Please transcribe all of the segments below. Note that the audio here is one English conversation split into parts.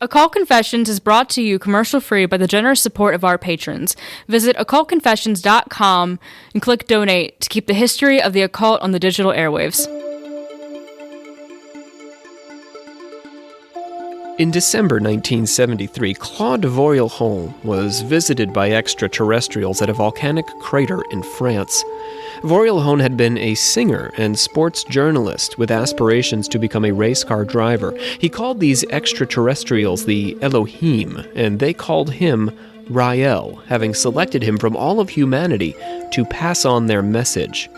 Occult Confessions is brought to you commercial-free by the generous support of our patrons. Visit occultconfessions.com and click Donate to keep the history of the occult on the digital airwaves. In December 1973, Claude Vorilhon was visited by extraterrestrials at a volcanic crater in France. Vorilhon had been a singer and sports journalist with aspirations to become a race car driver. He called these extraterrestrials the Elohim, and they called him Rael, having selected him from all of humanity to pass on their message.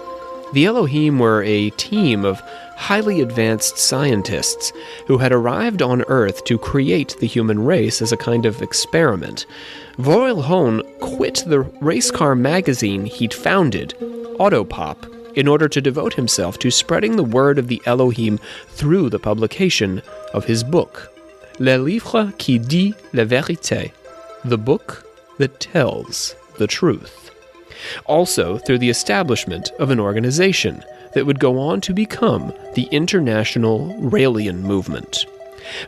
The Elohim were a team of highly advanced scientists who had arrived on Earth to create the human race as a kind of experiment. Vorilhon quit the race car magazine he'd founded, Autopop, in order to devote himself to spreading the word of the Elohim through the publication of his book, Le Livre qui dit la vérité, the book that tells the truth. Also through the establishment of an organization that would go on to become the International Raelian Movement.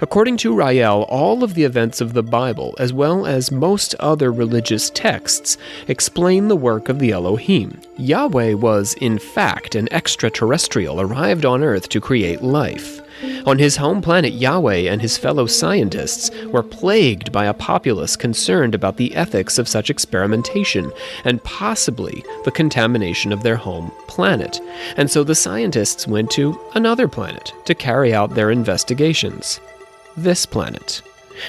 According to Rael, all of the events of the Bible, as well as most other religious texts, explain the work of the Elohim. Yahweh was, in fact, an extraterrestrial arrived on Earth to create life. On his home planet, Yahweh and his fellow scientists were plagued by a populace concerned about the ethics of such experimentation and possibly the contamination of their home planet. And so the scientists went to another planet to carry out their investigations. This planet.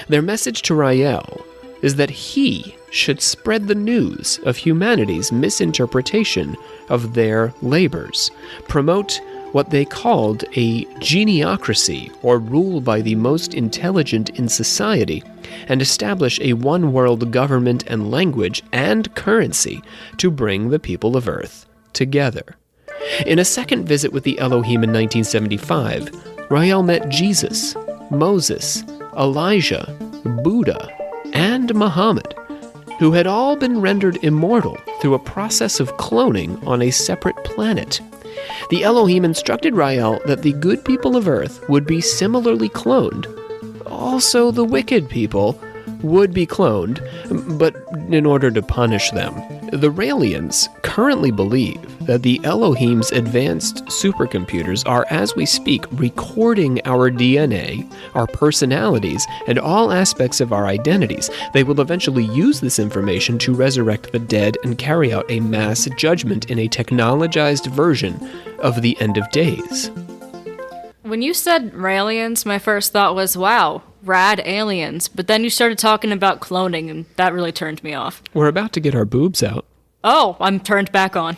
Their message to Rael is that he should spread the news of humanity's misinterpretation of their labors, promote what they called a geniocracy, or rule by the most intelligent in society, and establish a one-world government and language and currency to bring the people of Earth together. In a second visit with the Elohim in 1975, Rael met Jesus, Moses, Elijah, Buddha, and Muhammad, who had all been rendered immortal through a process of cloning on a separate planet. The Elohim instructed Rael that the good people of Earth would be similarly cloned. Also, the wicked people would be cloned, but in order to punish them. The Raelians currently believe that the Elohim's advanced supercomputers are, as we speak, recording our DNA, our personalities, and all aspects of our identities. They will eventually use this information to resurrect the dead and carry out a mass judgment in a technologized version of the end of days. When you said Raelians, my first thought was, wow, rad aliens. But then you started talking about cloning, and that really turned me off. We're about to get our boobs out. Oh, I'm turned back on.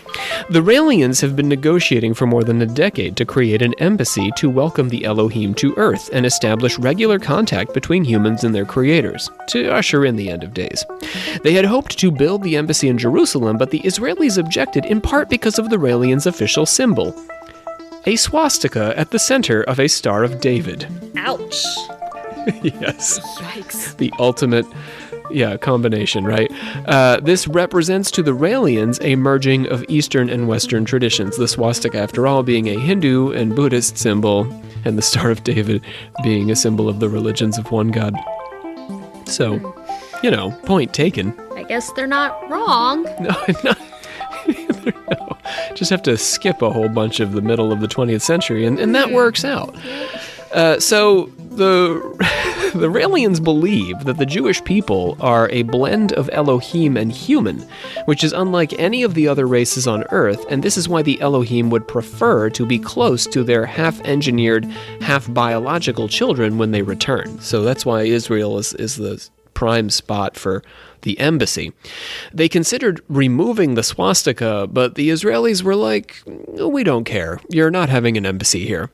The Raelians have been negotiating for more than a decade to create an embassy to welcome the Elohim to Earth and establish regular contact between humans and their creators, to usher in the end of days. They had hoped to build the embassy in Jerusalem, but the Israelis objected in part because of the Raelians' official symbol, a swastika at the center of a Star of David. Ouch. Yes. Yikes. The ultimate, combination, right? This represents to the Raelians a merging of Eastern and Western traditions, the swastika, after all, being a Hindu and Buddhist symbol, and the Star of David being a symbol of the religions of one God. So, point taken. I guess they're not wrong. No. Just have to skip a whole bunch of the middle of the 20th century, and that works out. So the Raelians believe that the Jewish people are a blend of Elohim and human, which is unlike any of the other races on Earth, and this is why the Elohim would prefer to be close to their half-engineered, half-biological children when they return. So that's why Israel is the prime spot for the embassy. They considered removing the swastika, but the Israelis were like, we don't care. You're not having an embassy here.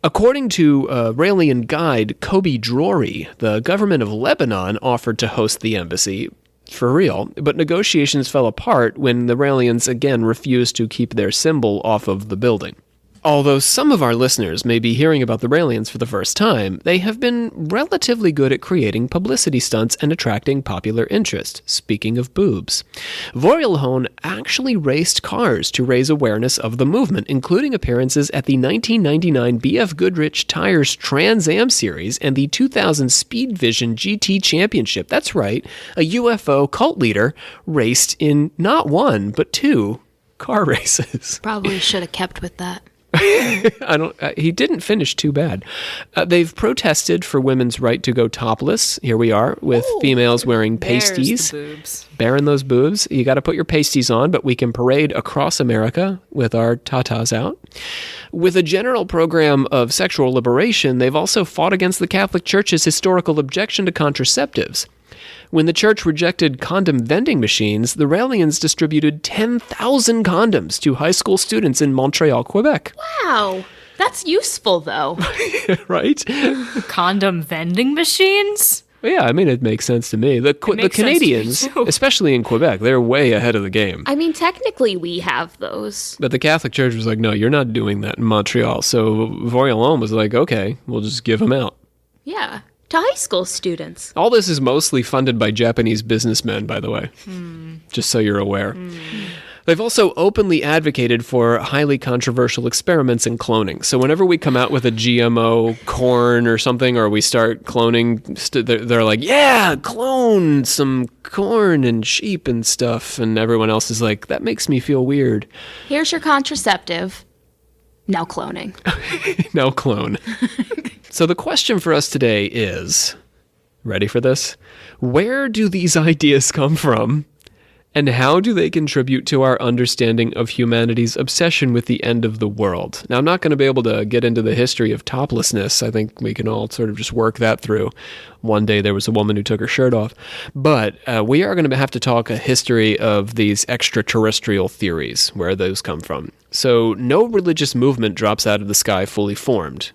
According to Raelian guide Kobe Drury, the government of Lebanon offered to host the embassy, for real, but negotiations fell apart when the Raelians again refused to keep their symbol off of the building. Although some of our listeners may be hearing about the Raelians for the first time, they have been relatively good at creating publicity stunts and attracting popular interest. Speaking of boobs, Vorilhone actually raced cars to raise awareness of the movement, including appearances at the 1999 BF Goodrich Tires Trans Am Series and the 2000 Speed Vision GT Championship. That's right, a UFO cult leader raced in not one, but two car races. Probably should have kept with that. He didn't finish too bad. They've protested for women's right to go topless. Here we are with females wearing pasties. There's the boobs. Bearing those boobs. You got to put your pasties on, but we can parade across America with our tatas out. With a general program of sexual liberation, they've also fought against the Catholic Church's historical objection to contraceptives. When the church rejected condom vending machines, the Raelians distributed 10,000 condoms to high school students in Montreal, Quebec. Wow. That's useful, though. Right? Condom vending machines? Yeah, I mean, it makes sense to me. The Canadians, especially in Quebec, they're way ahead of the game. I mean, technically, we have those. But the Catholic Church was like, no, you're not doing that in Montreal. So Vorilhone was like, okay, we'll just give them out. Yeah. To high school students. All this is mostly funded by Japanese businessmen, by the way, just so you're aware. They've also openly advocated for highly controversial experiments in cloning. So whenever we come out with a GMO corn or something, or we start cloning, they're like, yeah, clone some corn and sheep and stuff. And everyone else is like, that makes me feel weird. Here's your contraceptive. Now cloning. Now clone. So the question for us today is, ready for this? Where do these ideas come from? And how do they contribute to our understanding of humanity's obsession with the end of the world? Now, I'm not going to be able to get into the history of toplessness. I think we can all sort of just work that through. One day there was a woman who took her shirt off. But we are going to have to talk a history of these extraterrestrial theories, where those come from. So no religious movement drops out of the sky fully formed.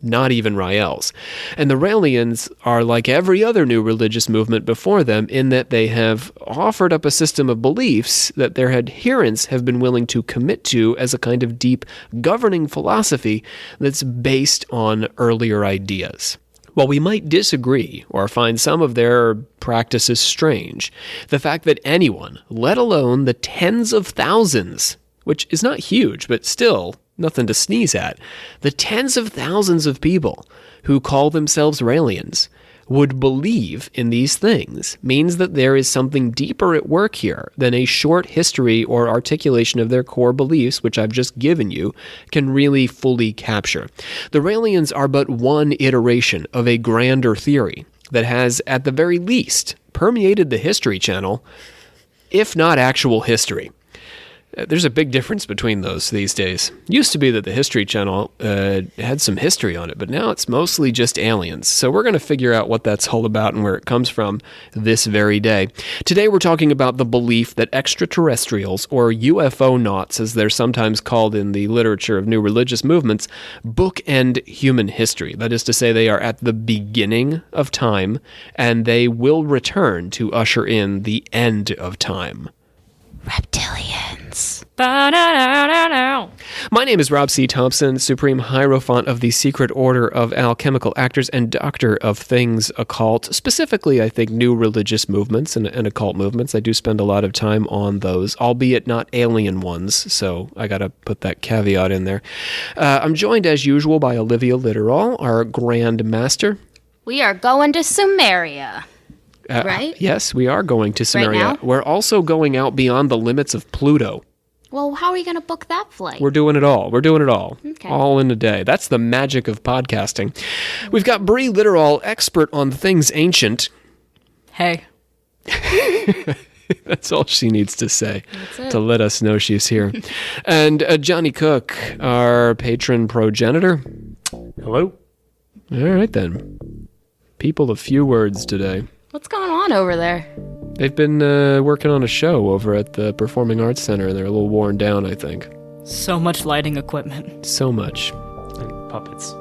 Not even Rael's. And the Raelians are like every other new religious movement before them in that they have offered up a system of beliefs that their adherents have been willing to commit to as a kind of deep governing philosophy that's based on earlier ideas. While we might disagree or find some of their practices strange, the fact that anyone, let alone the tens of thousands, which is not huge, but still nothing to sneeze at, the tens of thousands of people who call themselves Raelians would believe in these things means that there is something deeper at work here than a short history or articulation of their core beliefs, which I've just given you, can really fully capture. The Raelians are but one iteration of a grander theory that has, at the very least, permeated the History Channel, if not actual history. There's a big difference between those these days. Used to be that the History Channel had some history on it, but now it's mostly just aliens. So we're going to figure out what that's all about and where it comes from this very day. Today we're talking about the belief that extraterrestrials, or UFO-nauts as they're sometimes called in the literature of new religious movements, bookend human history. That is to say, they are at the beginning of time, and they will return to usher in the end of time. Reptilians. My name is Rob C. Thompson, Supreme Hierophant of the Secret Order of Alchemical Actors and Doctor of Things Occult. Specifically, I think new religious movements and occult movements. I do spend a lot of time on those, albeit not alien ones, so I gotta put that caveat in there. I'm joined, as usual, by Olivia Litterall, our Grand Master. We are going to Sumeria. Right? Yes, we are going to Sumeria. Right now? We're also going out beyond the limits of Pluto. Well, how are we going to book that flight? We're doing it all. Okay. All in a day. That's the magic of podcasting. We've got Bree Litterall, expert on things ancient. Hey. That's all she needs to say to let us know she's here. And Johnny Cook, our patron progenitor. Hello. All right, then. People of few words today. What's going on over there? They've been working on a show over at the Performing Arts Center, and they're a little worn down, I think. So much lighting equipment. So much. And puppets.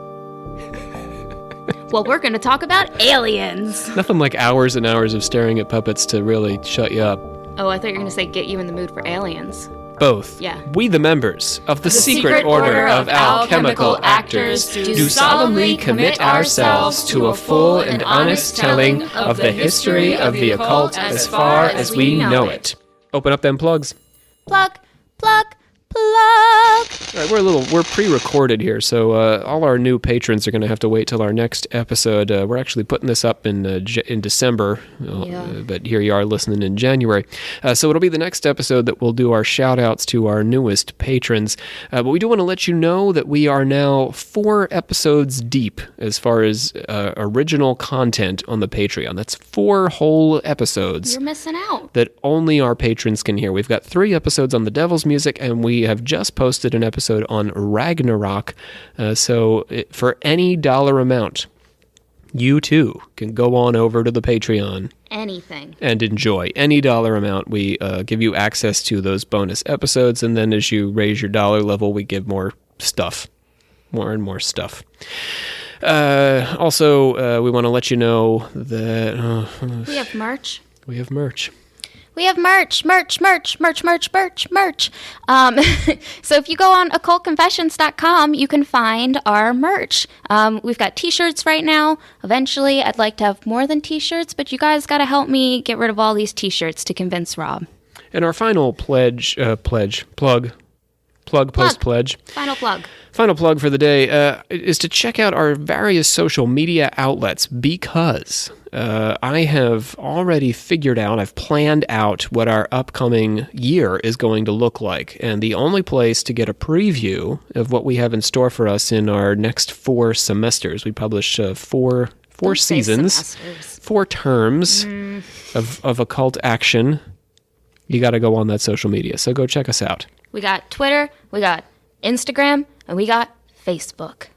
Well, we're going to talk about aliens. Nothing like hours and hours of staring at puppets to really shut you up. Oh, I thought you were going to say get you in the mood for aliens. Both. Yeah. We, the members of the Secret Order of Alchemical Actors, do solemnly commit ourselves to a full and honest telling of the history of the occult as far as we know it. Open up them plugs. Plug, plug, plug. All right, we're pre-recorded here, so all our new patrons are going to have to wait till our next episode. We're actually putting this up in December, but here you are listening in January. So it'll be the next episode that we'll do our shout-outs to our newest patrons. But we do want to let you know that we are now 4 episodes deep as far as original content on the Patreon. That's 4 whole episodes. You're missing out. That only our patrons can hear. We've got 3 episodes on the Devil's Music, and we have just posted an episode on Ragnarok. So for any dollar amount, you too can go on over to the Patreon. Anything. And enjoy. Any dollar amount, we give you access to those bonus episodes, and then as you raise your dollar level, we give more stuff. More and more stuff. Also, we want to let you know that... We have merch. We have merch. We have merch. So if you go on occultconfessions.com, you can find our merch. We've got t-shirts right now. Eventually, I'd like to have more than t-shirts, but you guys got to help me get rid of all these t-shirts to convince Rob. And our final pledge, post-pledge. Final plug for the day is to check out our various social media outlets, because I have already I've planned out what our upcoming year is going to look like. And the only place to get a preview of what we have in store for us in our next 4 semesters, we publish 4 seasons, 4 terms of occult action. You got to go on that social media. So go check us out. We got Twitter, we got Instagram, and we got Facebook.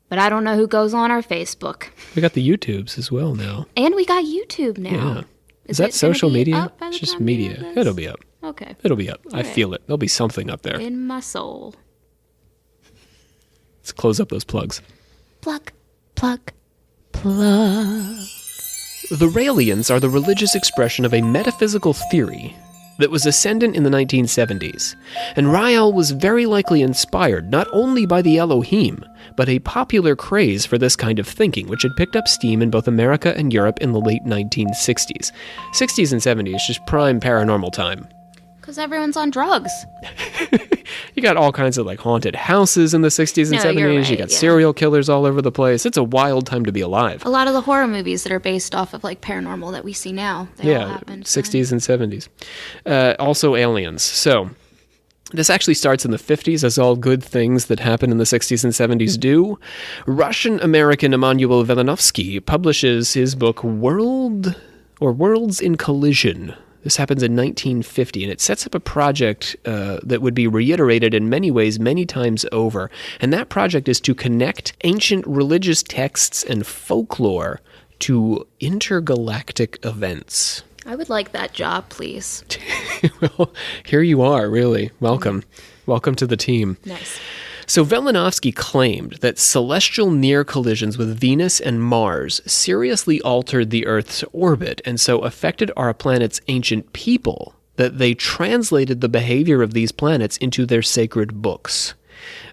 But I don't know who goes on our Facebook. We got the YouTubes as well now. And we got YouTube now. Yeah. Is that social media? It's just media. It'll be up. Okay. It'll be up. All I right. feel it. There'll be something up there. In my soul. Let's close up those plugs. Plug, plug, plug. The Raelians are the religious expression of a metaphysical theory that was ascendant in the 1970s, and Rael was very likely inspired not only by the Elohim, but a popular craze for this kind of thinking, which had picked up steam in both America and Europe in the late 1960s. 60s and 70s, just prime paranormal time. Because everyone's on drugs. You got all kinds of like haunted houses in the 60s and 70s. You're right, you got serial killers all over the place. It's a wild time to be alive. A lot of the horror movies that are based off of like paranormal that we see now, they all happened. 60s and 70s. Also aliens. So this actually starts in the 50s, as all good things that happen in the 60s and 70s do. Russian-American Emanuel Velinovsky publishes his book Worlds in Collision. This happens in 1950, and it sets up a project that would be reiterated in many ways many times over. And that project is to connect ancient religious texts and folklore to intergalactic events. I would like that job, please. Well, here you are, really. Welcome. Welcome to the team. Nice. So Velinovsky claimed that celestial near collisions with Venus and Mars seriously altered the Earth's orbit, and so affected our planet's ancient people, that they translated the behavior of these planets into their sacred books.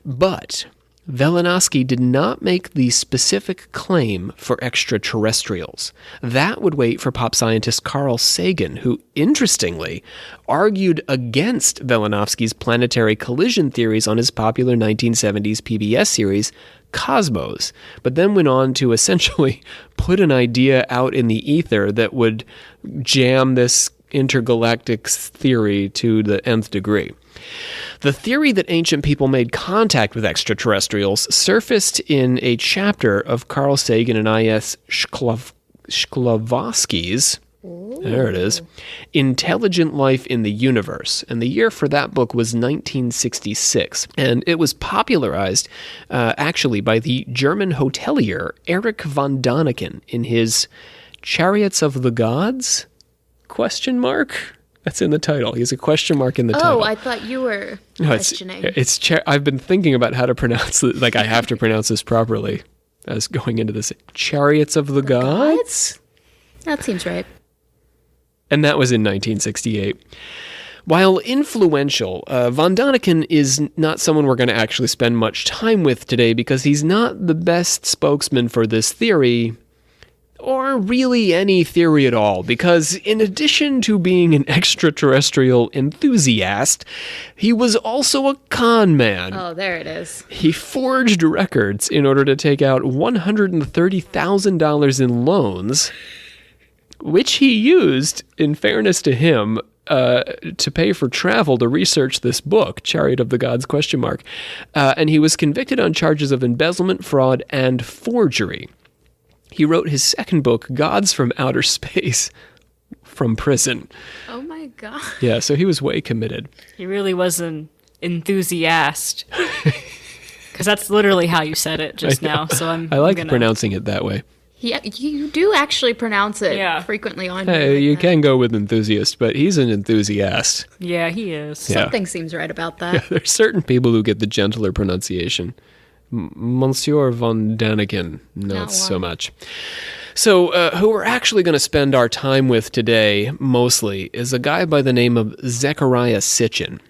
But Velinovsky did not make the specific claim for extraterrestrials. That would wait for pop scientist Carl Sagan, who, interestingly, argued against Velinovsky's planetary collision theories on his popular 1970s PBS series, Cosmos, but then went on to essentially put an idea out in the ether that would jam this intergalactic theory to the nth degree. The theory that ancient people made contact with extraterrestrials surfaced in a chapter of Carl Sagan and I.S. Shklovsky's, there it is, Intelligent Life in the Universe. And the year for that book was 1966. And it was popularized, actually, by the German hotelier Erich von Däniken in his Chariots of the Gods? ? That's in the title. He has a question mark in the title. Oh, I thought you were questioning. I've been thinking about how to pronounce it. Like, I have to pronounce this properly as going into this. Chariots of the Gods? That seems right. And that was in 1968. While influential, von Däniken is not someone we're going to actually spend much time with today because he's not the best spokesman for this theory, or really any theory at all, because in addition to being an extraterrestrial enthusiast, he was also a con man. Oh, there it is. He forged records in order to take out $130,000 in loans, which he used, in fairness to him, to pay for travel to research this book, Chariot of the Gods, ? And he was convicted on charges of embezzlement, fraud, and forgery. He wrote his second book, Gods from Outer Space, from prison. Oh my God. Yeah, so he was way committed. He really was an enthusiast. Because that's literally how you said it just now. So I like pronouncing it that way. Yeah, you do actually pronounce it frequently on here. Hey, you can go with enthusiast, but he's an enthusiast. Yeah, he is. Something seems right about that. Yeah, there's certain people who get the gentler pronunciation. Monsieur von Däniken, not so much. So, who we're actually going to spend our time with today, mostly, is a guy by the name of Zecharia Sitchin.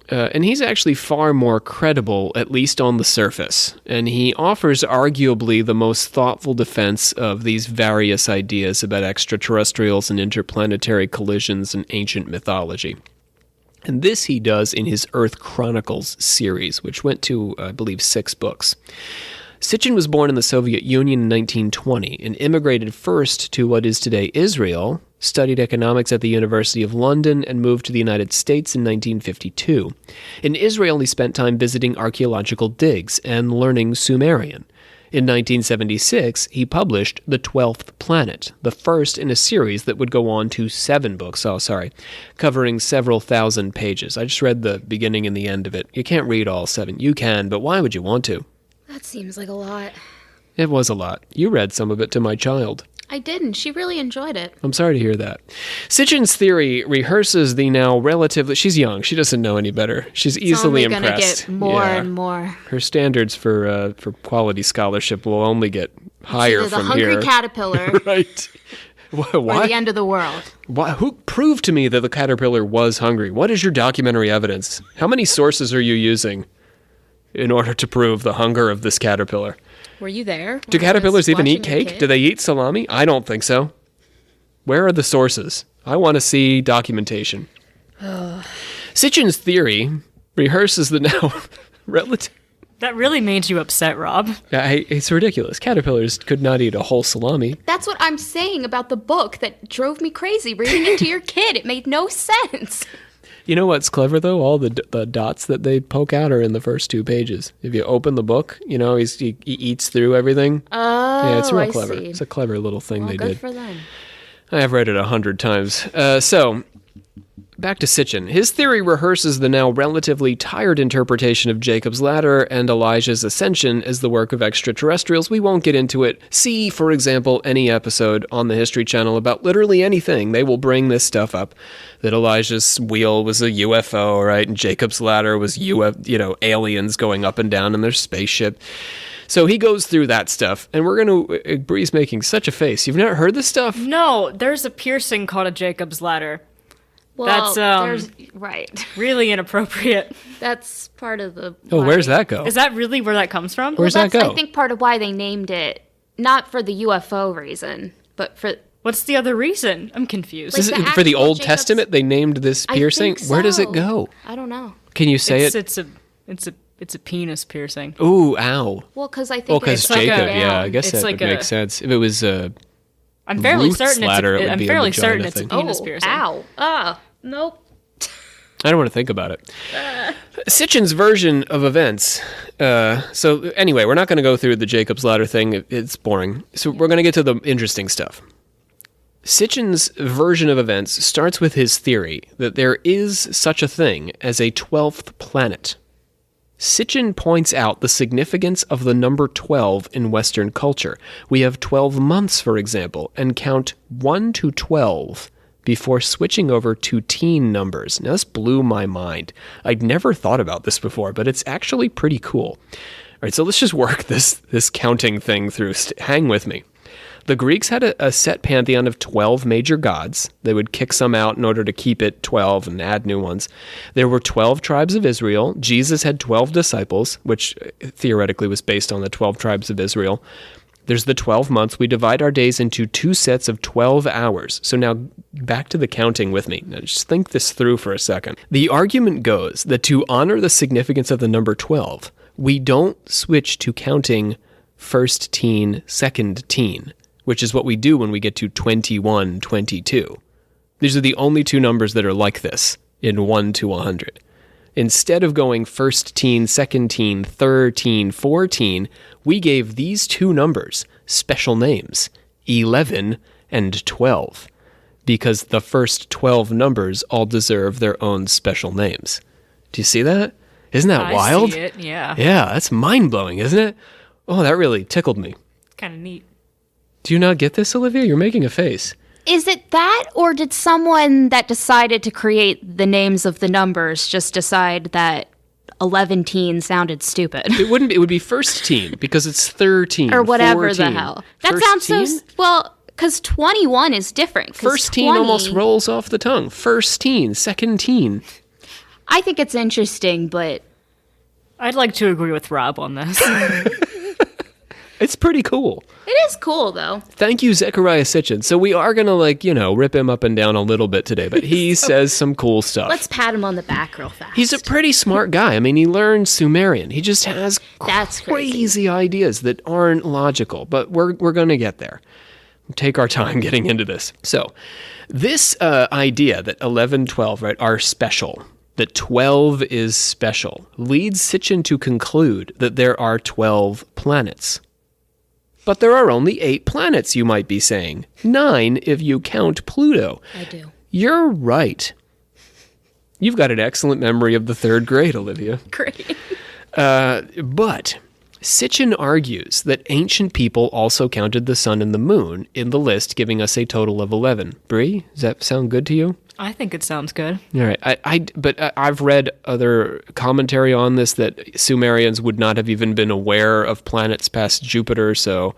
And he's actually far more credible, at least on the surface. And he offers arguably the most thoughtful defense of these various ideas about extraterrestrials and interplanetary collisions in ancient mythology. And this he does in his Earth Chronicles series, which went to, I believe, 6 books. Sitchin was born in the Soviet Union in 1920 and immigrated first to what is today Israel, studied economics at the University of London, and moved to the United States in 1952. In Israel, he spent time visiting archaeological digs and learning Sumerian. In 1976, he published The 12th Planet, the first in a series that would go on to 7 books, covering several thousand pages. I just read the beginning and the end of it. You can't read all 7. You can, but why would you want to? That seems like a lot. It was a lot. You read some of it to my child. I didn't. She really enjoyed it. I'm sorry to hear that. Sitchin's theory rehearses the now relatively... She's young. She doesn't know any better. She's easily impressed. It's only going to get more and more. Her standards for quality scholarship will only get higher from here. The hungry caterpillar. Right. Or the end of the world. Who proved to me that the caterpillar was hungry? What is your documentary evidence? How many sources are you using in order to prove the hunger of this caterpillar? Were you there? Do caterpillars even eat cake? Do they eat salami? I don't think so. Where are the sources? I want to see documentation. Sitchin's theory rehearses the now relative... That really made you upset, Rob. It's ridiculous. Caterpillars could not eat a whole salami. That's what I'm saying about the book that drove me crazy reading it to your kid. It made no sense. You know what's clever, though? All the dots that they poke out are in the first 2 pages. If you open the book, he eats through everything. Oh, yeah, it's real clever. See. It's a clever little thing they did. Good for them. I have read it 100 times. So, back to Sitchin. His theory rehearses the now relatively tired interpretation of Jacob's Ladder and Elijah's Ascension as the work of extraterrestrials. We won't get into it. See, for example, any episode on the History Channel about literally anything. They will bring this stuff up. That Elijah's wheel was a UFO, right? And Jacob's Ladder was aliens going up and down in their spaceship. So he goes through that stuff, and we're going to... Bree's making such a face. You've never heard this stuff? No, there's a piercing called a Jacob's Ladder. Well, that's right. Really inappropriate. That's part of the... Oh, where's that go? Is that really where that comes from? Where's that go? I think part of why they named it, not for the UFO reason, but for... What's the other reason? I'm confused. Is it for the Old Testament they named this piercing? I think so. Where does it go? I don't know. Can you say it? It's a penis piercing. Ooh, ow. Well, because I think because Jacob, I guess that would make sense. If it was I'm fairly certain it's a Oh, penis piercing. Ow. Nope. I don't want to think about it. Sitchin's version of events. So anyway, we're not going to go through the Jacob's Ladder thing. It's boring. So we're going to get to the interesting stuff. Sitchin's version of events starts with his theory that there is such a thing as a 12th planet. Sitchin points out the significance of the number 12 in Western culture. We have 12 months, for example, and count 1 to 12 before switching over to teen numbers. Now, this blew my mind. I'd never thought about this before, but it's actually pretty cool. All right, so let's just work this counting thing through. Hang with me. The Greeks had a set pantheon of 12 major gods. They would kick some out in order to keep it 12 and add new ones. There were 12 tribes of Israel. Jesus had 12 disciples, which theoretically was based on the 12 tribes of Israel. There's the 12 months. We divide our days into 2 sets of 12 hours. So now back to the counting with me. Now just think this through for a second. The argument goes that to honor the significance of the number 12, we don't switch to counting first teen, second teen, which is what we do when we get to 21, 22. These are the only 2 numbers that are like this in 1 to 100. Instead of going first teen, second teen, third teen, 14, we gave these 2 numbers special names, 11 and 12, because the first 12 numbers all deserve their own special names. Do you see that? Isn't that wild? I see it, yeah. Yeah, that's mind-blowing, isn't it? Oh, that really tickled me. Kind of neat. Do you not get this, Olivia? You're making a face. Is it that, or did someone that decided to create the names of the numbers just decide that 11 teen sounded stupid? It wouldn't be. It would be first teen, because it's 13, or whatever 14. the hell. That First sounds teen? so... Well, because 21 is different. First teen almost rolls off the tongue. First teen, second teen. I think it's interesting, but... I'd like to agree with Rob on this. It's pretty cool. It is cool, though. Thank you, Zechariah Sitchin. So we are going to, rip him up and down a little bit today, but he says some cool stuff. Let's pat him on the back real fast. He's a pretty smart guy. I mean, he learned Sumerian. He just has That's crazy ideas that aren't logical, but we're going to get there. Take our time getting into this. So this idea that 11, 12, right, are special, that 12 is special, leads Sitchin to conclude that there are 12 planets. But there are only 8 planets, you might be saying. 9 if you count Pluto. I do. You're right. You've got an excellent memory of the 3rd grade, Olivia. Great. But Sitchin argues that ancient people also counted the sun and the moon in the list, giving us a total of 11. Bree, does that sound good to you? I think it sounds good. All right. I've read other commentary on this that Sumerians would not have even been aware of planets past Jupiter, so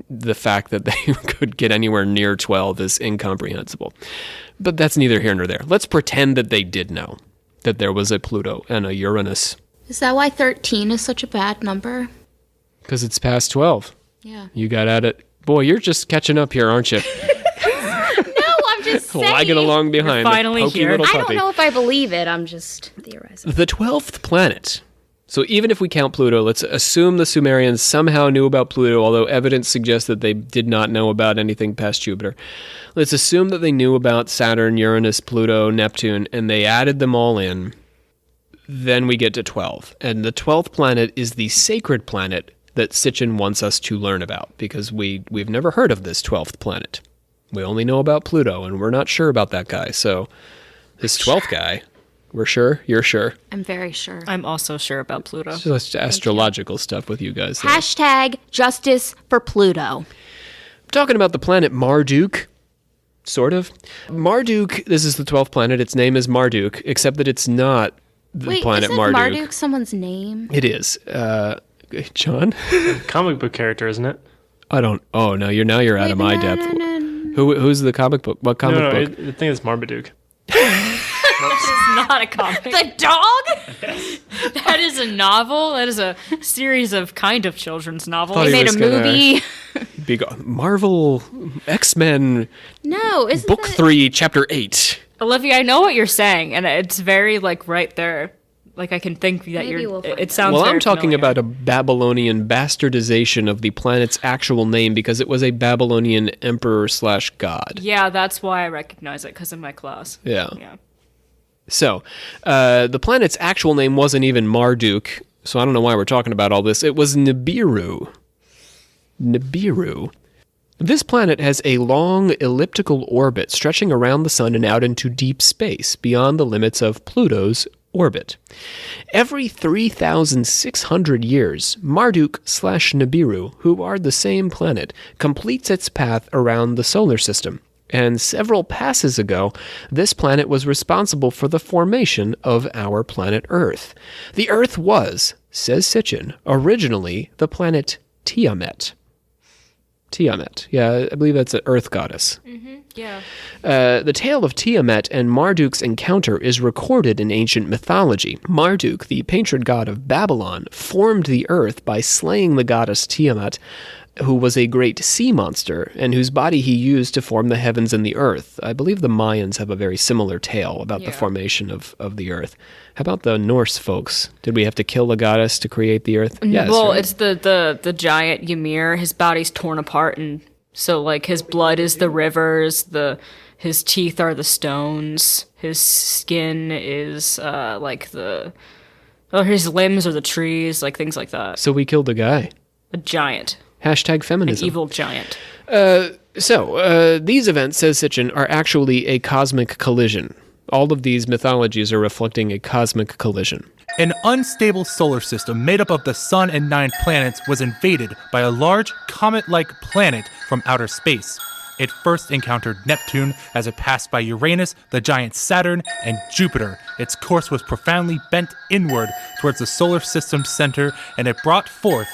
the fact that they could get anywhere near 12 is incomprehensible. But that's neither here nor there. Let's pretend that they did know that there was a Pluto and a Uranus. Is that why 13 is such a bad number? Because it's past 12. Yeah. You got at it. Boy, you're just catching up here, aren't you? I'm just saying. Lagging along behind. You're finally pokey here. little I puppy. don't know if I believe it. I'm just theorizing. The 12th planet. So even if we count Pluto, let's assume the Sumerians somehow knew about Pluto, although evidence suggests that they did not know about anything past Jupiter. Let's assume that they knew about Saturn, Uranus, Pluto, Neptune, and they added them all in. Then we get to 12. And the 12th planet is the sacred planet that Sitchin wants us to learn about, because we've never heard of this 12th planet. We only know about Pluto, and we're not sure about that guy. So this 12th guy, we're sure? You're sure? I'm very sure. I'm also sure about Pluto. It's just astrological stuff with you guys. there. Hashtag justice for Pluto. I'm talking about the planet Marduk. Sort of. Marduk, this is the 12th planet. Its name is Marduk, except that it's not the planet isn't Marduk someone's name? It is. John? Comic book character, isn't it? I don't... Oh, no, you're out of my depth. Who's the comic book? What comic book? I think it's Marmaduke. It's not a comic. The dog? That is a novel. That is a series of kind of children's novels. Thought They he made was a gonna- movie. Big Marvel X-Men No, isn't Book that... 3, Chapter 8. Olivia, I know what you're saying, and it's very right there. Like I can think that Maybe you're. we'll find It out. sounds. Well, very I'm talking familiar. about a Babylonian bastardization of the planet's actual name because it was a Babylonian emperor/god. Yeah, that's why I recognize it because of my class. Yeah. Yeah. So, the planet's actual name wasn't even Marduk, so I don't know why we're talking about all this. It was Nibiru. Nibiru. This planet has a long elliptical orbit stretching around the sun and out into deep space beyond the limits of Pluto's orbit. Every 3,600 years, Marduk/Nibiru, who are the same planet, completes its path around the solar system. And several passes ago, this planet was responsible for the formation of our planet Earth. The Earth was, says Sitchin, originally the planet Tiamat. Tiamat. Yeah, I believe that's an earth goddess. Yeah. The tale of Tiamat and Marduk's encounter is recorded in ancient mythology. Marduk, the patron god of Babylon, formed the earth by slaying the goddess Tiamat, who was a great sea monster, and whose body he used to form the heavens and the earth. I believe the Mayans have a very symillar tale about the formation of the earth. How about the Norse folks? Did we have to kill the goddess to create the earth? Yes. Well, right? it's the giant Ymir. His body's torn apart, and so like his blood is the rivers, his teeth are the stones, his skin is his limbs are the trees, like things like that. So we killed the guy. A giant. Hashtag feminism. An evil giant. So these events, says Sitchin, are actually a cosmic collision. All of these mythologies are reflecting a cosmic collision. An unstable solar system made up of the sun and 9 planets was invaded by a large comet-like planet from outer space. It first encountered Neptune as it passed by Uranus, the giant Saturn, and Jupiter. Its course was profoundly bent inward towards the solar system's center, and it brought forth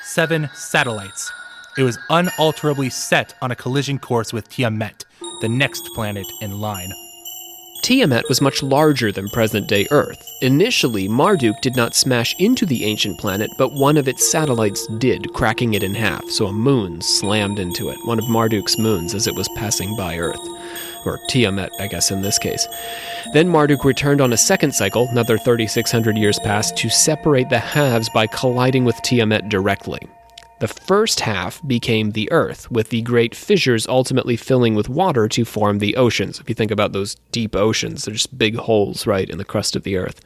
7 satellites. It was unalterably set on a collision course with Tiamat, the next planet in line. Tiamat was much larger than present-day Earth. Initially, Marduk did not smash into the ancient planet, but one of its satellites did, cracking it in half, so a moon slammed into it, one of Marduk's moons, as it was passing by Earth. Or Tiamat, I guess, in this case. Then Marduk returned on a second cycle, another 3,600 years passed, to separate the halves by colliding with Tiamat directly. The first half became the Earth, with the great fissures ultimately filling with water to form the oceans. If you think about those deep oceans, they're just big holes, right, in the crust of the Earth.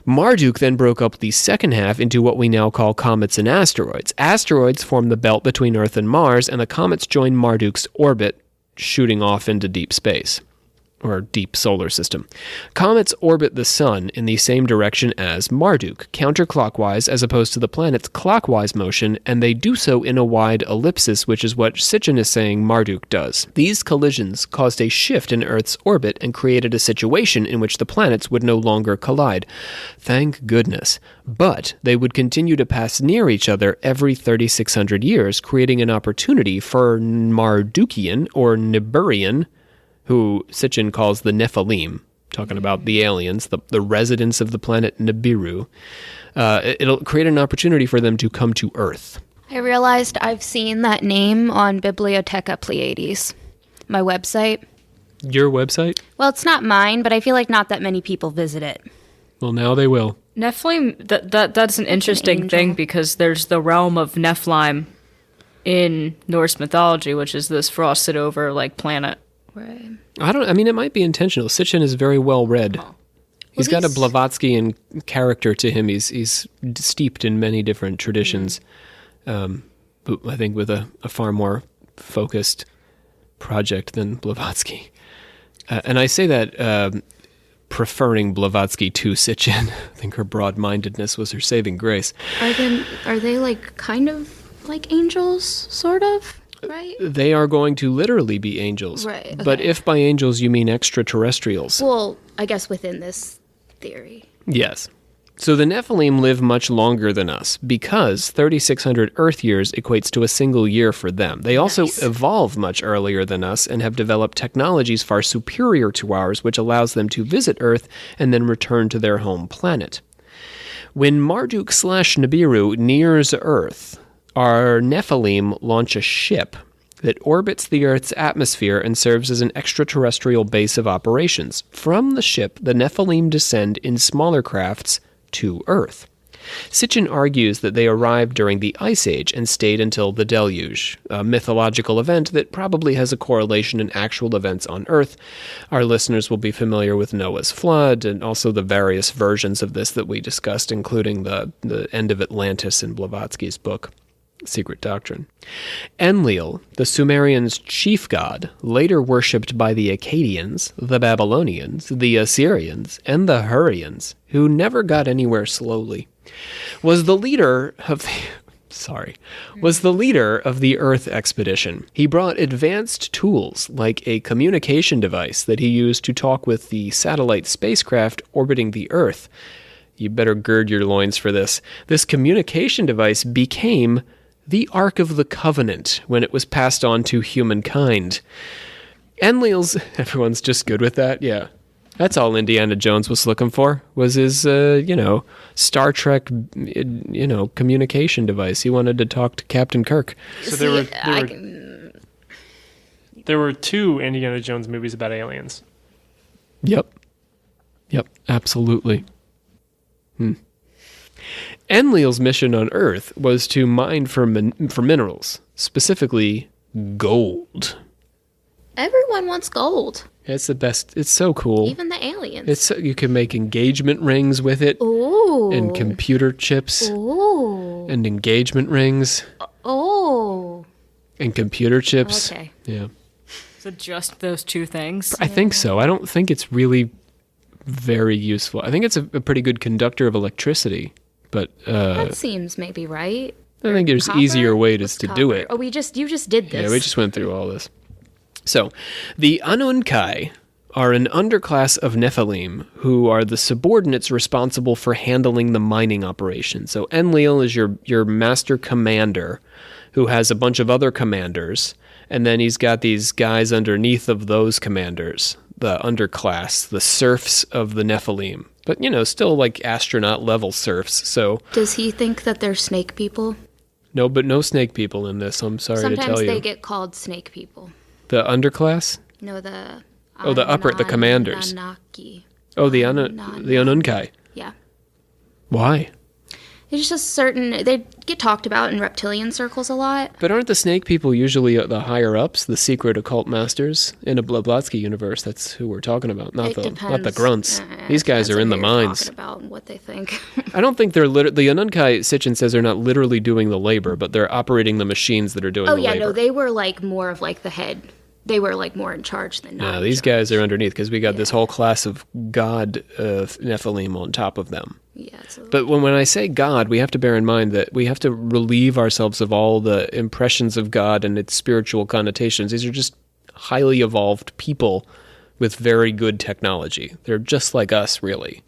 Marduk then broke up the second half into what we now call comets and asteroids. Asteroids form the belt between Earth and Mars, and the comets join Marduk's orbit, shooting off into deep space, or deep solar system. Comets orbit the sun in the same direction as Marduk, counterclockwise as opposed to the planet's clockwise motion, and they do so in a wide ellipsis, which is what Sitchin is saying Marduk does. These collisions caused a shift in Earth's orbit and created a situation in which the planets would no longer collide. Thank goodness. But they would continue to pass near each other every 3,600 years, creating an opportunity for Mardukian or Niburian, who Sitchin calls the Nephilim, talking about the aliens, the residents of the planet Nibiru. It'll create an opportunity for them to come to Earth. I realized I've seen that name on Bibliotheca Pleiades, my website. Your website? Well, it's not mine, but I feel like not that many people visit it. Well, now they will. Nephilim, that's an interesting thing, because there's the realm of Nephilim in Norse mythology, which is this frosted over like planet. Right. I mean, it might be intentional. Sitchin is very well read. He's got a Blavatskyan character to him. He's steeped in many different traditions, but I think with a far more focused project than Blavatsky. And I say that preferring Blavatsky to Sitchin. I think her broad-mindedness was her saving grace. Are they like kind of like angels, sort of? Right? They are going to literally be angels. Right. Okay. But if by angels you mean extraterrestrials. Well, I guess within this theory. Yes. So the Nephilim live much longer than us because 3,600 Earth years equates to a single year for them. They also evolve much earlier than us and have developed technologies far superior to ours, which allows them to visit Earth and then return to their home planet. When Marduk/Nibiru nears Earth, our Nephilim launch a ship that orbits the Earth's atmosphere and serves as an extraterrestrial base of operations. From the ship, the Nephilim descend in smaller crafts to Earth. Sitchin argues that they arrived during the Ice Age and stayed until the Deluge, a mythological event that probably has a correlation in actual events on Earth. Our listeners will be familiar with Noah's flood and also the various versions of this that we discussed, including the end of Atlantis in Blavatsky's book, Secret Doctrine. Enlil, the Sumerians' chief god, later worshipped by the Akkadians, the Babylonians, the Assyrians, and the Hurrians, who never got anywhere slowly, was the leader of the Earth expedition. He brought advanced tools like a communication device that he used to talk with the satellite spacecraft orbiting the Earth. You better gird your loins for this. This communication device became the Ark of the Covenant when it was passed on to humankind. Enlil's, everyone's just good with that, yeah. That's all Indiana Jones was looking for, was his, Star Trek, communication device. He wanted to talk to Captain Kirk. So there were 2 Indiana Jones movies about aliens. Yep, absolutely. Enlil's mission on Earth was to mine for minerals, specifically gold. Everyone wants gold. It's the best. It's so cool. Even the aliens. You can make engagement rings with it. Ooh. And computer chips. Ooh. And engagement rings. Oh. And computer chips. Okay. Yeah. Is it just those 2 things? I think so. I don't think it's really very useful. I think it's a pretty good conductor of electricity, but That seems maybe right. I think there's easier ways to do it. Oh, you just did this. Yeah, we just went through all this. So, the Anunkai are an underclass of Nephilim who are the subordinates responsible for handling the mining operation. So Enlil is your master commander who has a bunch of other commanders, and then he's got these guys underneath of those commanders, the underclass, the serfs of the Nephilim. But, still like astronaut level serfs, so... Does he think that they're snake people? No, but no snake people in this, I'm sorry to tell you. Sometimes they get called snake people. The underclass? No, the... the commanders. Anunnaki. Oh, the Anunkai. Yeah. Why? It's just they get talked about in reptilian circles a lot. But aren't the snake people usually the higher-ups, the secret occult masters? In a Blavatsky universe, that's who we're talking about, not the grunts. These guys are in the mines. Talking about what they think. I don't think they're the Anunkai, Sitchin says, they're not literally doing the labor, but they're operating the machines that are doing the labor. Oh, yeah, no, they were more of the head. They were more in charge than not. No, these guys are underneath because we got this whole class of god Nephilim on top of them. Yeah. But when I say God, we have to bear in mind that we have to relieve ourselves of all the impressions of God and its spiritual connotations. These are just highly evolved people with very good technology. They're just like us, really.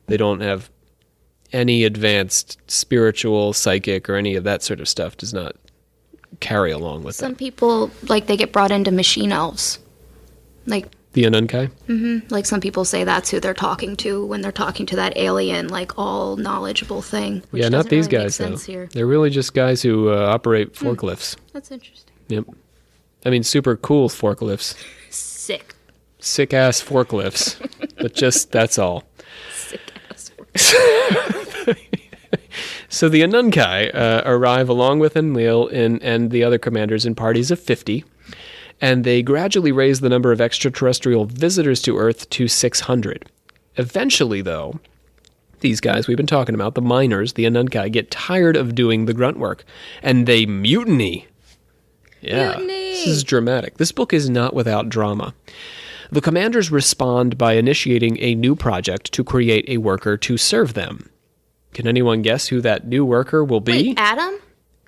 They don't have any advanced spiritual, psychic, or any of that sort of stuff. Does not carry along with them. Some people, they get brought into machine elves. The Anunkai? Mm-hmm. Some people say that's who they're talking to when they're talking to that alien, all knowledgeable thing. Which yeah, not these guys, though. Here. They're really just guys who operate forklifts. That's interesting. Yep. I mean, super cool forklifts. Sick-ass forklifts. But that's all. Sick-ass forklifts. So the Anunkai arrive along with Enlil and the other commanders in parties of 50. And they gradually raise the number of extraterrestrial visitors to Earth to 600. Eventually, though, these guys we've been talking about, the miners, the Anunkai, get tired of doing the grunt work, and they mutiny. Yeah, Mutiny! This is dramatic. This book is not without drama. The commanders respond by initiating a new project to create a worker to serve them. Can anyone guess who that new worker will be? Wait, Adam?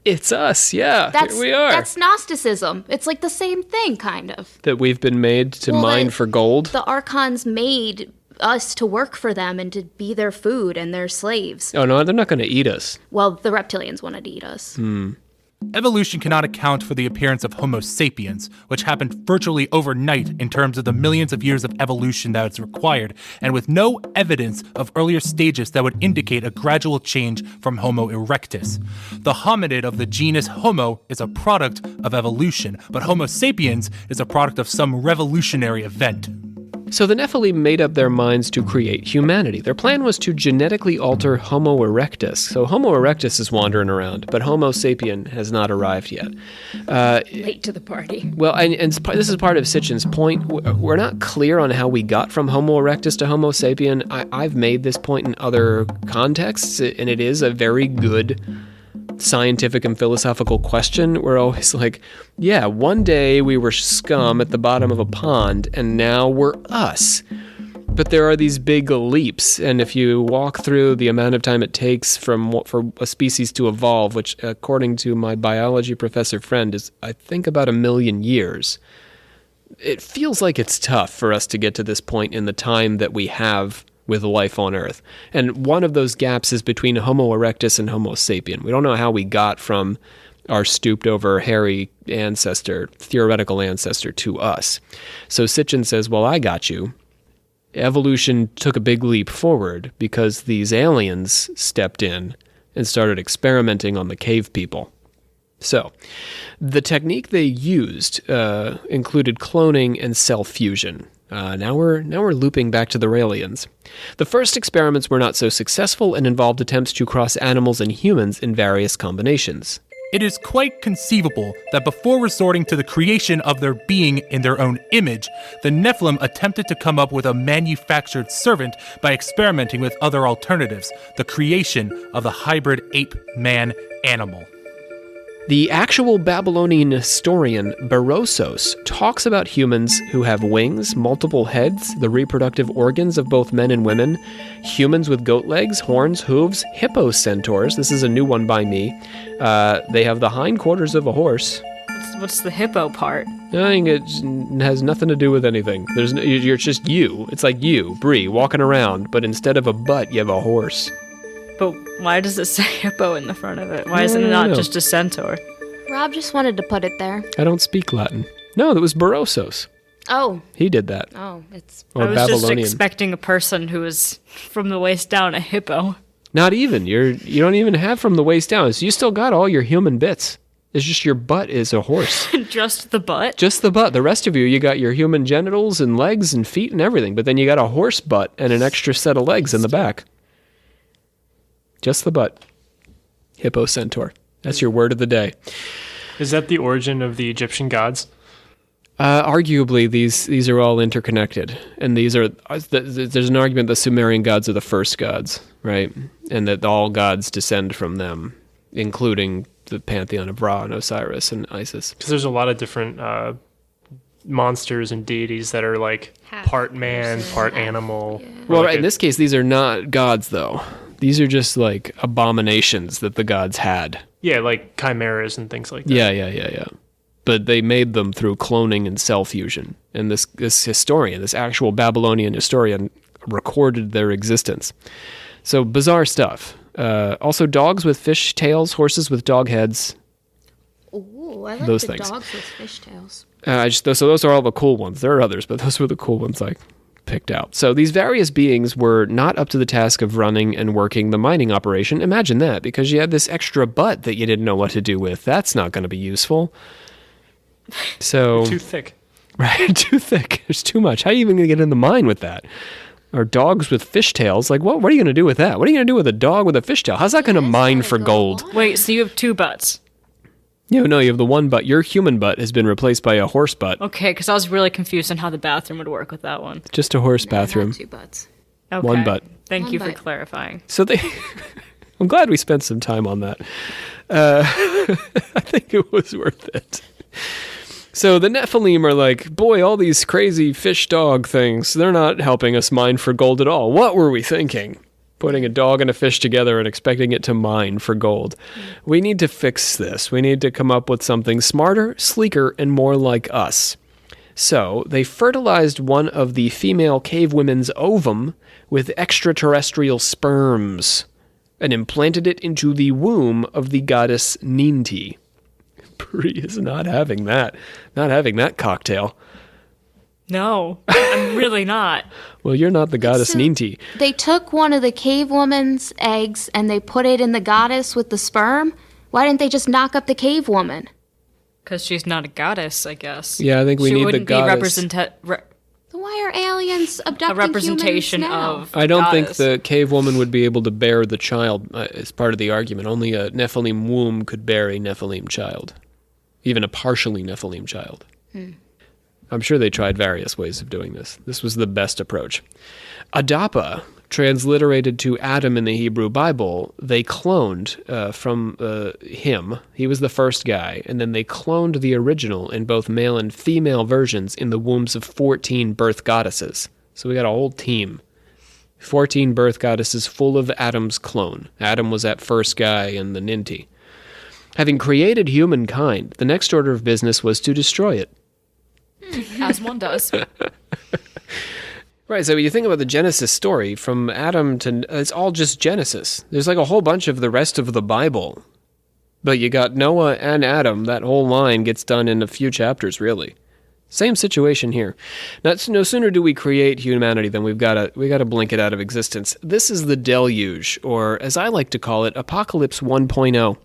It's us, yeah. Here we are. That's Gnosticism. It's the same thing, kind of. That we've been made to mine for gold? The Archons made us to work for them and to be their food and their slaves. Oh, no, they're not going to eat us. Well, the reptilians wanted to eat us. Evolution cannot account for the appearance of Homo sapiens, which happened virtually overnight in terms of the millions of years of evolution that is required, and with no evidence of earlier stages that would indicate a gradual change from Homo erectus. The hominid of the genus Homo is a product of evolution, but Homo sapiens is a product of some revolutionary event. So the Nephilim made up their minds to create humanity. Their plan was to genetically alter Homo erectus. So Homo erectus is wandering around, but Homo sapien has not arrived yet. Late to the party. Well, and this is part of Sitchin's point. We're not clear on how we got from Homo erectus to Homo sapien. I've made this point in other contexts, and it is a very good scientific and philosophical question. We're always like, yeah, one day we were scum at the bottom of a pond, and now we're us. But there are these big leaps, and if you walk through the amount of time it takes for a species to evolve, which according to my biology professor friend is, I think, about 1 million years, it feels like it's tough for us to get to this point in the time that we have with life on Earth. And one of those gaps is between Homo erectus and Homo sapien. We don't know how we got from our stooped over hairy ancestor, theoretical ancestor to us. So Sitchin says, well, I got you. Evolution took a big leap forward because these aliens stepped in and started experimenting on the cave people. So, the technique they used included cloning and cell fusion. Now we're looping back to the Raelians. The first experiments were not so successful and involved attempts to cross animals and humans in various combinations. It is quite conceivable that before resorting to the creation of their being in their own image, the Nephilim attempted to come up with a manufactured servant by experimenting with other alternatives, the creation of the hybrid ape-man-animal. The actual Babylonian historian Berosos talks about humans who have wings, multiple heads, the reproductive organs of both men and women, humans with goat legs, horns, hooves, hippocentaurs. This is a new one by me. They have the hindquarters of a horse. What's the hippo part? I think it has nothing to do with anything. You're just you. It's like you, Bree, walking around, but instead of a butt, you have a horse. But why does it say hippo in the front of it? Why isn't it not just a centaur? Rob just wanted to put it there. I don't speak Latin. No, that was Berosos. Oh. He did that. Oh, it's... Or I was Babylonian. just expecting a person who was from the waist down a hippo. Not even. You don't even have from the waist down. So you still got all your human bits. It's just your butt is a horse. Just the butt? Just the butt. The rest of you got your human genitals and legs and feet and everything. But then you got a horse butt and an extra set of legs in the back. Just the butt. Hippocentaur. That's your word of the day. Is that the origin of the Egyptian gods? Arguably, these are all interconnected. And these are... There's an argument that Sumerian gods are the first gods, right? And that all gods descend from them, including the pantheon of Ra and Osiris and Isis. Because there's a lot of different monsters and deities that are like part man, part animal. Yeah. Well, Like right, in this case, these are not gods, though. These are just like abominations that the gods had. Yeah, like chimeras and things like that. Yeah. But they made them through cloning and cell fusion. And this historian, this actual Babylonian historian, recorded their existence. So bizarre stuff. Also dogs with fish tails, horses with dog heads. Ooh, I like Those the things. dogs with fishtails. So those are all the cool ones. There are others, but those were the cool ones I picked out. So these various beings were not up to the task of running and working the mining operation. Imagine that, because you had this extra butt that you didn't know what to do with. That's not going to be useful. So Too thick. right, too thick. There's too much. How are you even going to get in the mine with that? Or dogs with fishtails. Like, what are you going to do with that? What are you going to do with a dog with a fishtail? How's that going to mine for gold? Wait, so you have two butts? No, you have the one butt. Your human butt has been replaced by a horse butt. Okay, because I was really confused on how the bathroom would work with that one. Just a horse bathroom. Not two butts. Okay. One butt. Thank One you for butt. clarifying. So I'm glad we spent some time on that. I think it was worth it. So the Nephilim are like, boy, all these crazy fish dog things, they're not helping us mine for gold at all. What were we thinking? Putting a dog and a fish together and expecting it to mine for gold. We need to fix this. We need to come up with something smarter, sleeker, and more like us. So they fertilized one of the female cave women's ovum with extraterrestrial sperms and implanted it into the womb of the goddess Ninti. Bree is not having that cocktail. No, I'm really not. Well, you're not the goddess So- Ninti. They took one of the cave woman's eggs and they put it in the goddess with the sperm. Why didn't they just knock up the cave woman? Because she's not a goddess, I guess. Yeah, I think we she need the wouldn't goddess. be Then why are aliens abducting a representation humans now? of I don't think goddess. the cave woman would be able to bear the child as part of the argument. Only a Nephilim womb could bear a Nephilim child. Even a partially Nephilim child. I'm sure they tried various ways of doing this. This was the best approach. Adapa, transliterated to Adam in the Hebrew Bible, they cloned from him. He was the first guy. And then they cloned the original in both male and female versions in the wombs of 14 birth goddesses. So we got a whole team. 14 birth goddesses full of Adam's clone. Adam was that first guy in the Ninti. Having created humankind, the next order of business was to destroy it. as one does. Right, so when you think about the Genesis story, from Adam to... It's all just Genesis. There's like a whole bunch of the rest of the Bible But you got Noah and Adam. That whole line gets done in a few chapters, really. Same situation here. No sooner do we create humanity than we got to blink it out of existence. This is the deluge, or as I like to call it, apocalypse 1.0.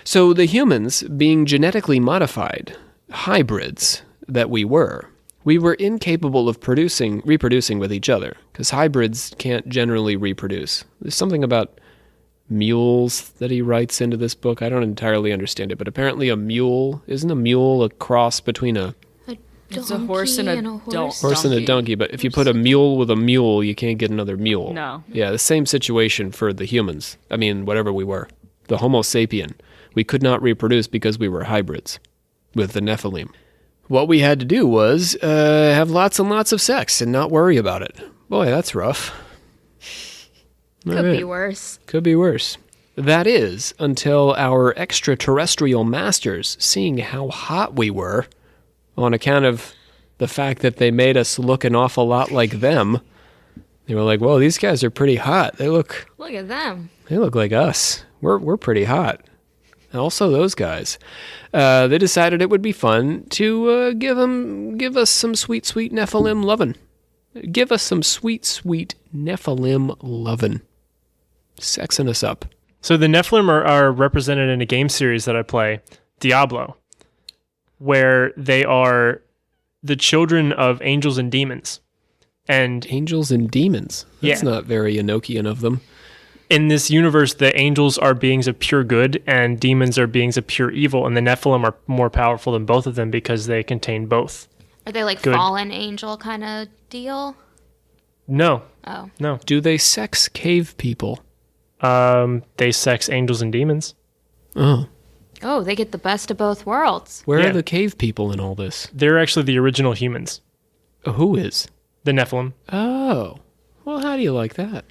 So the humans, being genetically modified, hybrids that we were incapable of reproducing with each other, because hybrids can't generally reproduce. There's something about mules that he writes into this book. I don't entirely understand it, but apparently isn't a mule a cross between it's a horse and a horse. horse and a donkey, but if you put a mule with a mule, you can't get another mule. No. Yeah, the same situation for the humans. I mean, whatever we were. The Homo sapien. We could not reproduce because we were hybrids with the Nephilim. What we had to do was have lots and lots of sex and not worry about it. Boy, that's rough. Could be worse. Could be worse. That is, until our extraterrestrial masters, seeing how hot we were, on account of the fact that they made us look an awful lot like them, they were like, whoa, these guys are pretty hot. Look at them. They look like us. We're pretty hot. And also those guys. They decided it would be fun to give us some sweet, sweet Nephilim lovin'. Give us some sweet, sweet Nephilim lovin'. Sexing us up. So the Nephilim are represented in a game series that I play, Diablo, where they are the children of angels and demons. And angels and demons? That's yeah. not very Enochian of them. In this universe, the angels are beings of pure good and demons are beings of pure evil, and the Nephilim are more powerful than both of them because they contain both. Are they like good. Fallen angel kind of deal? No. Oh. No. Do they sex cave people? They sex angels and demons. Oh. Oh, they get the best of both worlds. Where Yeah. are the cave people in all this? They're actually the original humans. Who is? The Nephilim. Oh. Well, how do you like that?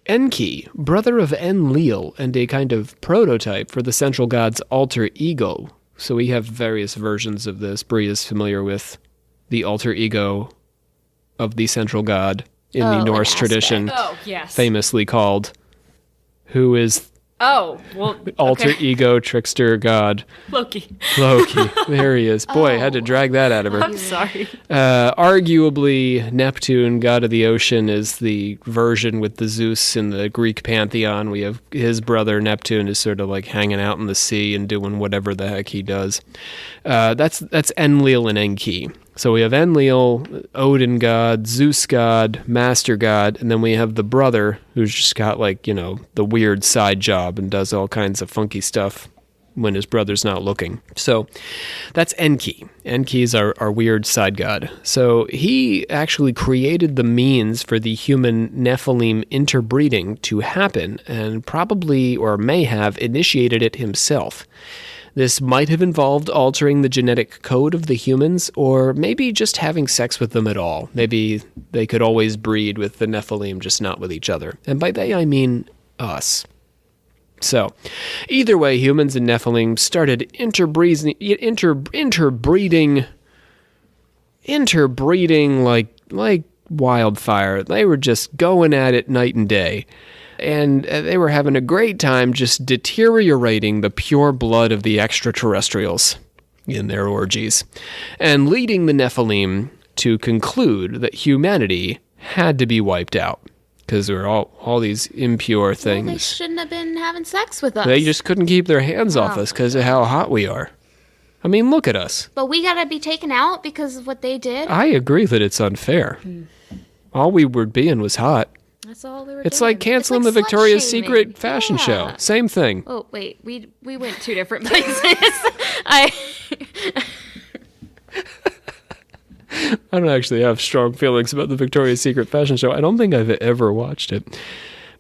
Enki, brother of Enlil, and a kind of prototype for the central god's alter ego. So we have various versions of this. Bree is familiar with the alter ego of the central god in the Norse tradition, Oh, yes. famously called, who is Oh, well, alter okay. ego trickster god Loki. Loki. There he is. Boy, I had to drag that out of her. I'm sorry. Arguably, Neptune, god of the ocean, is the version with the Zeus in the Greek pantheon. We have his brother Neptune is sort of like hanging out in the sea and doing whatever the heck he does. That's Enlil and Enki. So we have Enlil, Odin god, Zeus god, master god, and then we have the brother who's just got like, the weird side job and does all kinds of funky stuff when his brother's not looking. So that's Enki. Enki's our weird side god. So he actually created the means for the human Nephilim interbreeding to happen and probably or may have initiated it himself. This might have involved altering the genetic code of the humans, or maybe just having sex with them at all. Maybe they could always breed with the Nephilim, just not with each other. And by they, I mean us. So, either way, humans and Nephilim started interbreeding like wildfire. They were just going at it night and day. And they were having a great time just deteriorating the pure blood of the extraterrestrials in their orgies, and leading the Nephilim to conclude that humanity had to be wiped out, because there were all these impure things. Well, they shouldn't have been having sex with us. They just couldn't keep their hands off us because of how hot we are. I mean, look at us. But we gotta be taken out because of what they did. I agree that it's unfair. All we were being was hot. That's all they were It's doing. like canceling It's the like Victoria's slut-shaming. Secret fashion Yeah. show. Same thing. Oh, wait. We went two different places. I don't actually have strong feelings about the Victoria's Secret fashion show. I don't think I've ever watched it.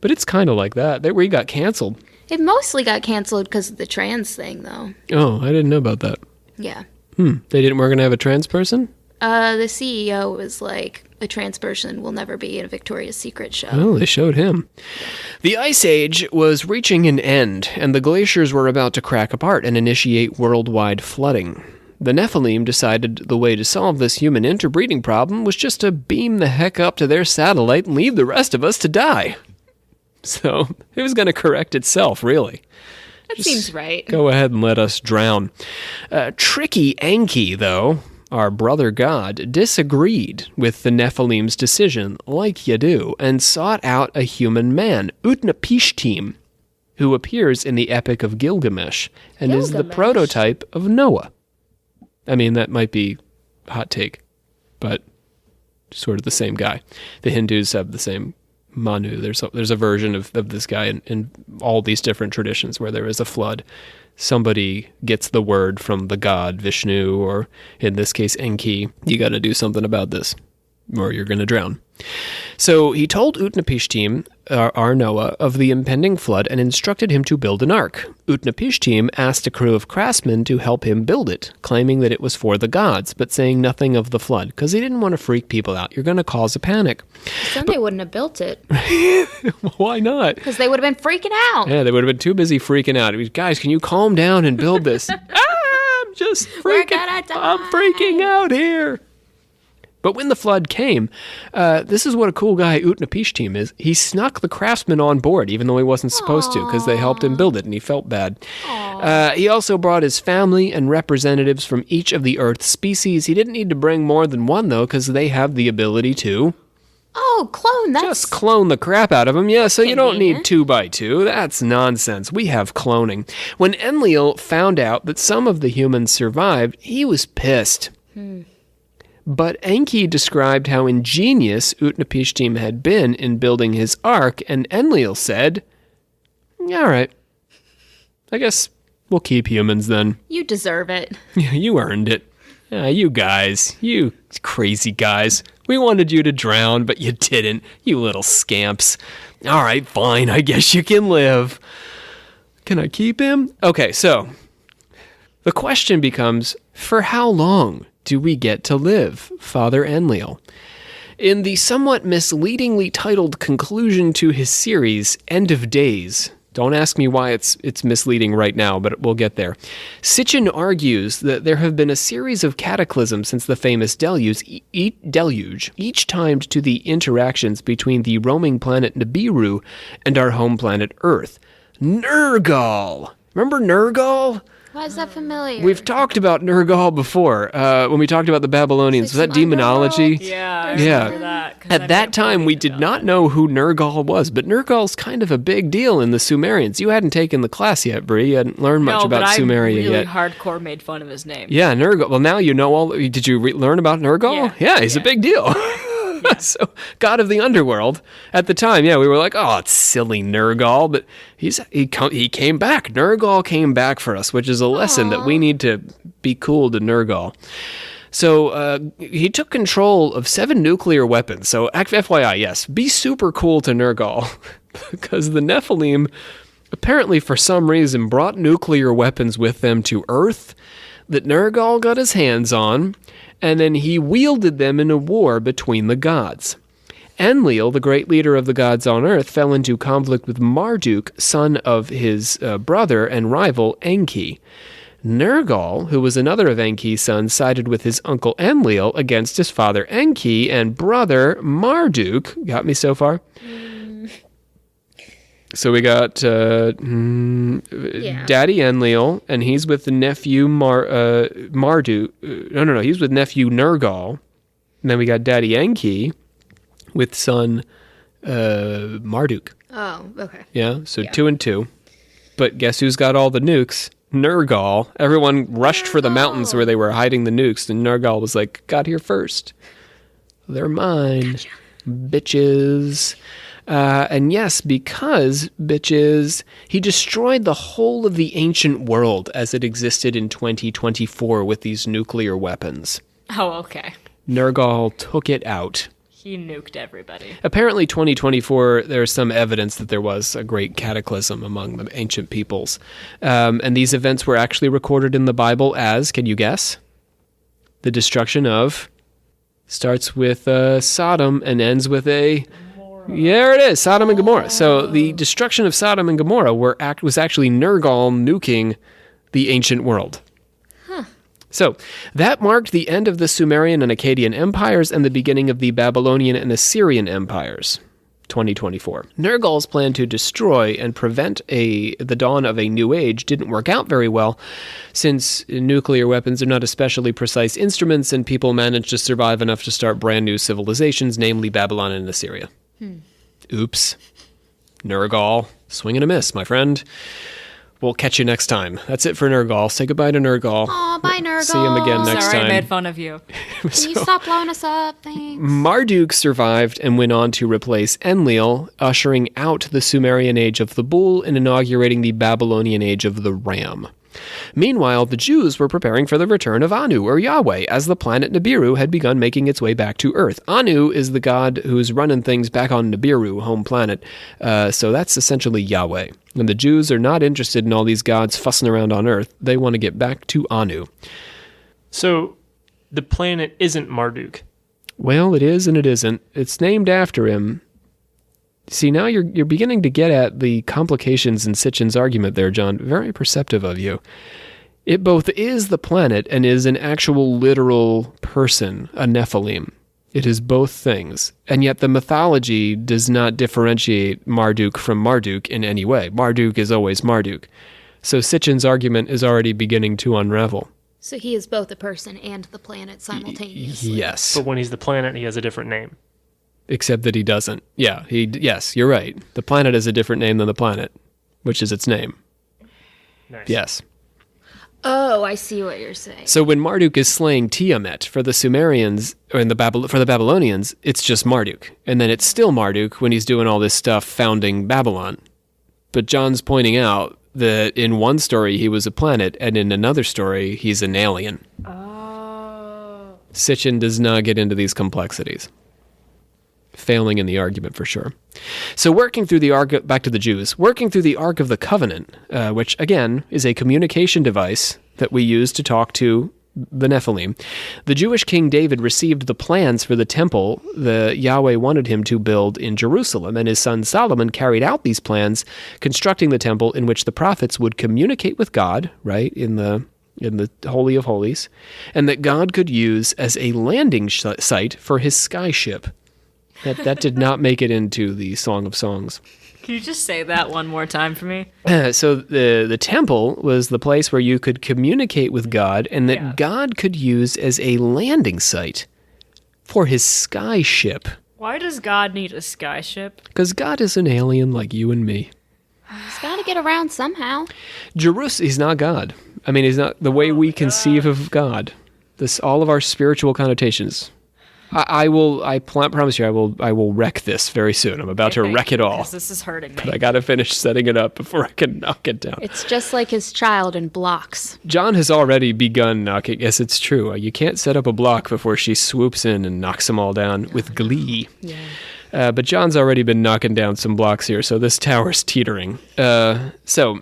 But it's kind of like that. We got canceled. It mostly got canceled because of the trans thing, though. Oh, I didn't know about that. Yeah. They didn't we're going to have a trans person? The CEO was like, a trans person will never be in a Victoria's Secret show. Oh, they showed him. The Ice Age was reaching an end, and the glaciers were about to crack apart and initiate worldwide flooding. The Nephilim decided the way to solve this human interbreeding problem was just to beam the heck up to their satellite and leave the rest of us to die. So, it was going to correct itself, really. That seems right. Go ahead and let us drown. Tricky Enki, though, our brother god, disagreed with the Nephilim's decision, like you do, and sought out a human man, Utnapishtim, who appears in the Epic of Gilgamesh and is the prototype of Noah. I mean, that might be a hot take, but sort of the same guy. The Hindus have the same Manu. There's a version of this guy in all these different traditions where there is a flood. Somebody gets the word from the god Vishnu, or in this case Enki. You got to do something about this, or you're going to drown. So he told Utnapishtim, our Noah, of the impending flood and instructed him to build an ark. Utnapishtim asked a crew of craftsmen to help him build it, claiming that it was for the gods, but saying nothing of the flood, because he didn't want to freak people out. You're going to cause a panic. Then they wouldn't have built it. Why not? Because they would have been freaking out. Yeah, they would have been too busy freaking out. Guys, can you calm down and build this? I'm just freaking I'm freaking out here. But when the flood came, this is what a cool guy Utnapishtim is. He snuck the craftsmen on board, even though he wasn't supposed to, because they helped him build it, and he felt bad. He also brought his family and representatives from each of the Earth species. He didn't need to bring more than one, though, because they have the ability to... Oh, clone, that's... Just clone the crap out of them. Yeah, so you don't need 2 by 2. That's nonsense. We have cloning. When Enlil found out that some of the humans survived, he was pissed. But Enki described how ingenious Utnapishtim had been in building his ark, and Enlil said, all right, I guess we'll keep humans then. You deserve it. Yeah, you earned it. You guys, you crazy guys. We wanted you to drown, but you didn't, you little scamps. All right, fine, I guess you can live. Can I keep him? Okay, so the question becomes, for how long do we get to live, Father Enlil? In the somewhat misleadingly titled conclusion to his series, End of Days, don't ask me why it's misleading right now, but we'll get there, Sitchin argues that there have been a series of cataclysms since the famous deluge, each timed to the interactions between the roaming planet Nibiru and our home planet Earth. Nergal! Remember Nergal? Why is that familiar? We've talked about Nergal before, when we talked about the Babylonians. Was that demonology? Yeah, I remember that. At that time, we did not know who Nergal was, but Nergal's kind of a big deal in the Sumerians. You hadn't taken the class yet, Bree. You hadn't learned much about Sumeria really yet. Hardcore made fun of his name. Yeah, Nergal. Well, now you know all... Did you learn about Nergal? Yeah, he's a big deal. So, god of the underworld. At the time, we were like, oh, it's silly Nergal, but he came back. Nergal came back for us, which is a lesson that we need to be cool to Nergal. So he took control of 7 nuclear weapons. So FYI, yes, be super cool to Nergal, because the Nephilim apparently for some reason brought nuclear weapons with them to Earth that Nergal got his hands on, and then he wielded them in a war between the gods. Enlil, the great leader of the gods on Earth, fell into conflict with Marduk, son of his brother and rival Enki. Nergal, who was another of Enki's sons, sided with his uncle Enlil against his father Enki and brother Marduk. Got me so far? So we got Daddy Enlil, and he's with the nephew Marduk. No, he's with nephew Nergal. And then we got Daddy Enki with son Marduk. Oh, okay. Yeah, so 2 and 2. But guess who's got all the nukes? Nergal. Everyone rushed for the mountains where they were hiding the nukes, and Nergal was like, got here first. They're mine. Gotcha. Bitches. And yes, because, bitches, he destroyed the whole of the ancient world as it existed in 2024 with these nuclear weapons. Oh, okay. Nergal took it out. He nuked everybody. Apparently, 2024, there's some evidence that there was a great cataclysm among the ancient peoples. And these events were actually recorded in the Bible as, can you guess? The destruction of, starts with Sodom and ends with a... Yeah, there it is, Sodom and Gomorrah. So the destruction of Sodom and Gomorrah was actually Nergal nuking the ancient world. So that marked the end of the Sumerian and Akkadian empires and the beginning of the Babylonian and Assyrian empires. 2024. Nergal's plan to destroy and prevent the dawn of a new age didn't work out very well, since nuclear weapons are not especially precise instruments, and people managed to survive enough to start brand new civilizations, namely Babylon and Assyria. Oops. Nergal, swing and a miss, my friend. We'll catch you next time. That's it for Nergal. Say goodbye to Nergal. Aw, bye, Nergal. See him again next Sorry, time. I made fun of you. Can you stop blowing us up? Thanks. Marduk survived and went on to replace Enlil, ushering out the Sumerian age of the bull and inaugurating the Babylonian age of the ram. Meanwhile, the Jews were preparing for the return of Anu, or Yahweh, as the planet Nibiru had begun making its way back to Earth. Anu is the god who's running things back on Nibiru, home planet, so that's essentially Yahweh. And the Jews are not interested in all these gods fussing around on Earth. They want to get back to Anu. So the planet isn't Marduk. Well, it is and it isn't. It's named after him. See, now you're beginning to get at the complications in Sitchin's argument there, John. Very perceptive of you. It both is the planet and is an actual literal person, a Nephilim. It is both things. And yet the mythology does not differentiate Marduk from Marduk in any way. Marduk is always Marduk. So Sitchin's argument is already beginning to unravel. So he is both a person and the planet simultaneously. Yes. But when he's the planet, he has a different name. Except that he doesn't. Yeah, yes, you're right. The planet is a different name than the planet, which is its name. Nice. Yes. Oh, I see what you're saying. So when Marduk is slaying Tiamat for the Sumerians, or for the Babylonians, it's just Marduk. And then it's still Marduk when he's doing all this stuff founding Babylon. But John's pointing out that in one story he was a planet, and in another story he's an alien. Oh. Sitchin does not get into these complexities. Failing in the argument for sure. So working through the Ark, back to the Jews, working through the Ark of the Covenant, which again is a communication device that we use to talk to the Nephilim, the Jewish King David received the plans for the temple the Yahweh wanted him to build in Jerusalem, and his son Solomon carried out these plans, constructing the temple in which the prophets would communicate with God, right, in the Holy of Holies, and that God could use as a landing site for his skyship. That did not make it into the Song of Songs. Can you just say that one more time for me? So the temple was the place where you could communicate with God, and that God could use as a landing site for his skyship. Why does God need a skyship? Because God is an alien like you and me. He's got to get around somehow. He's not God. I mean, he's not the way we conceive of God. All of our spiritual connotations. I promise you, I will wreck this very soon. I'm about to wreck it all. Because this is hurting me. But I got to finish setting it up before I can knock it down. It's just like his child in blocks. John has already begun knocking. Yes, it's true. You can't set up a block before she swoops in and knocks them all down with glee. Yeah. But John's already been knocking down some blocks here, so this tower's teetering. So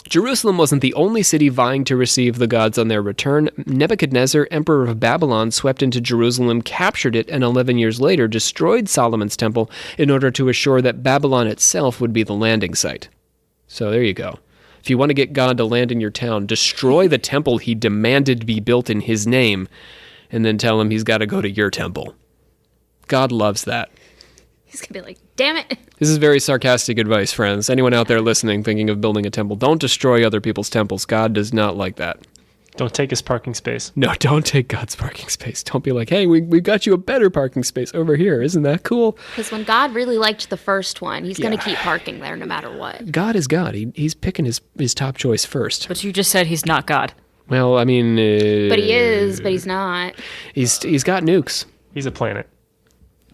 Jerusalem wasn't the only city vying to receive the gods on their return. Nebuchadnezzar, emperor of Babylon, swept into Jerusalem, captured it, and 11 years later destroyed Solomon's temple in order to assure that Babylon itself would be the landing site. So there you go. If you want to get God to land in your town, destroy the temple he demanded be built in his name, and then tell him he's got to go to your temple. God loves that. He's going to be like, damn it. This is very sarcastic advice, friends. Anyone out there listening thinking of building a temple, don't destroy other people's temples. God does not like that. Don't take his parking space. No, don't take God's parking space. Don't be like, hey, we got you a better parking space over here. Isn't that cool? Because when God really liked the first one, he's going to keep parking there no matter what. God is God. He's picking his top choice first. But you just said he's not God. Well, I mean... but he is, but he's not. He's got nukes. He's a planet.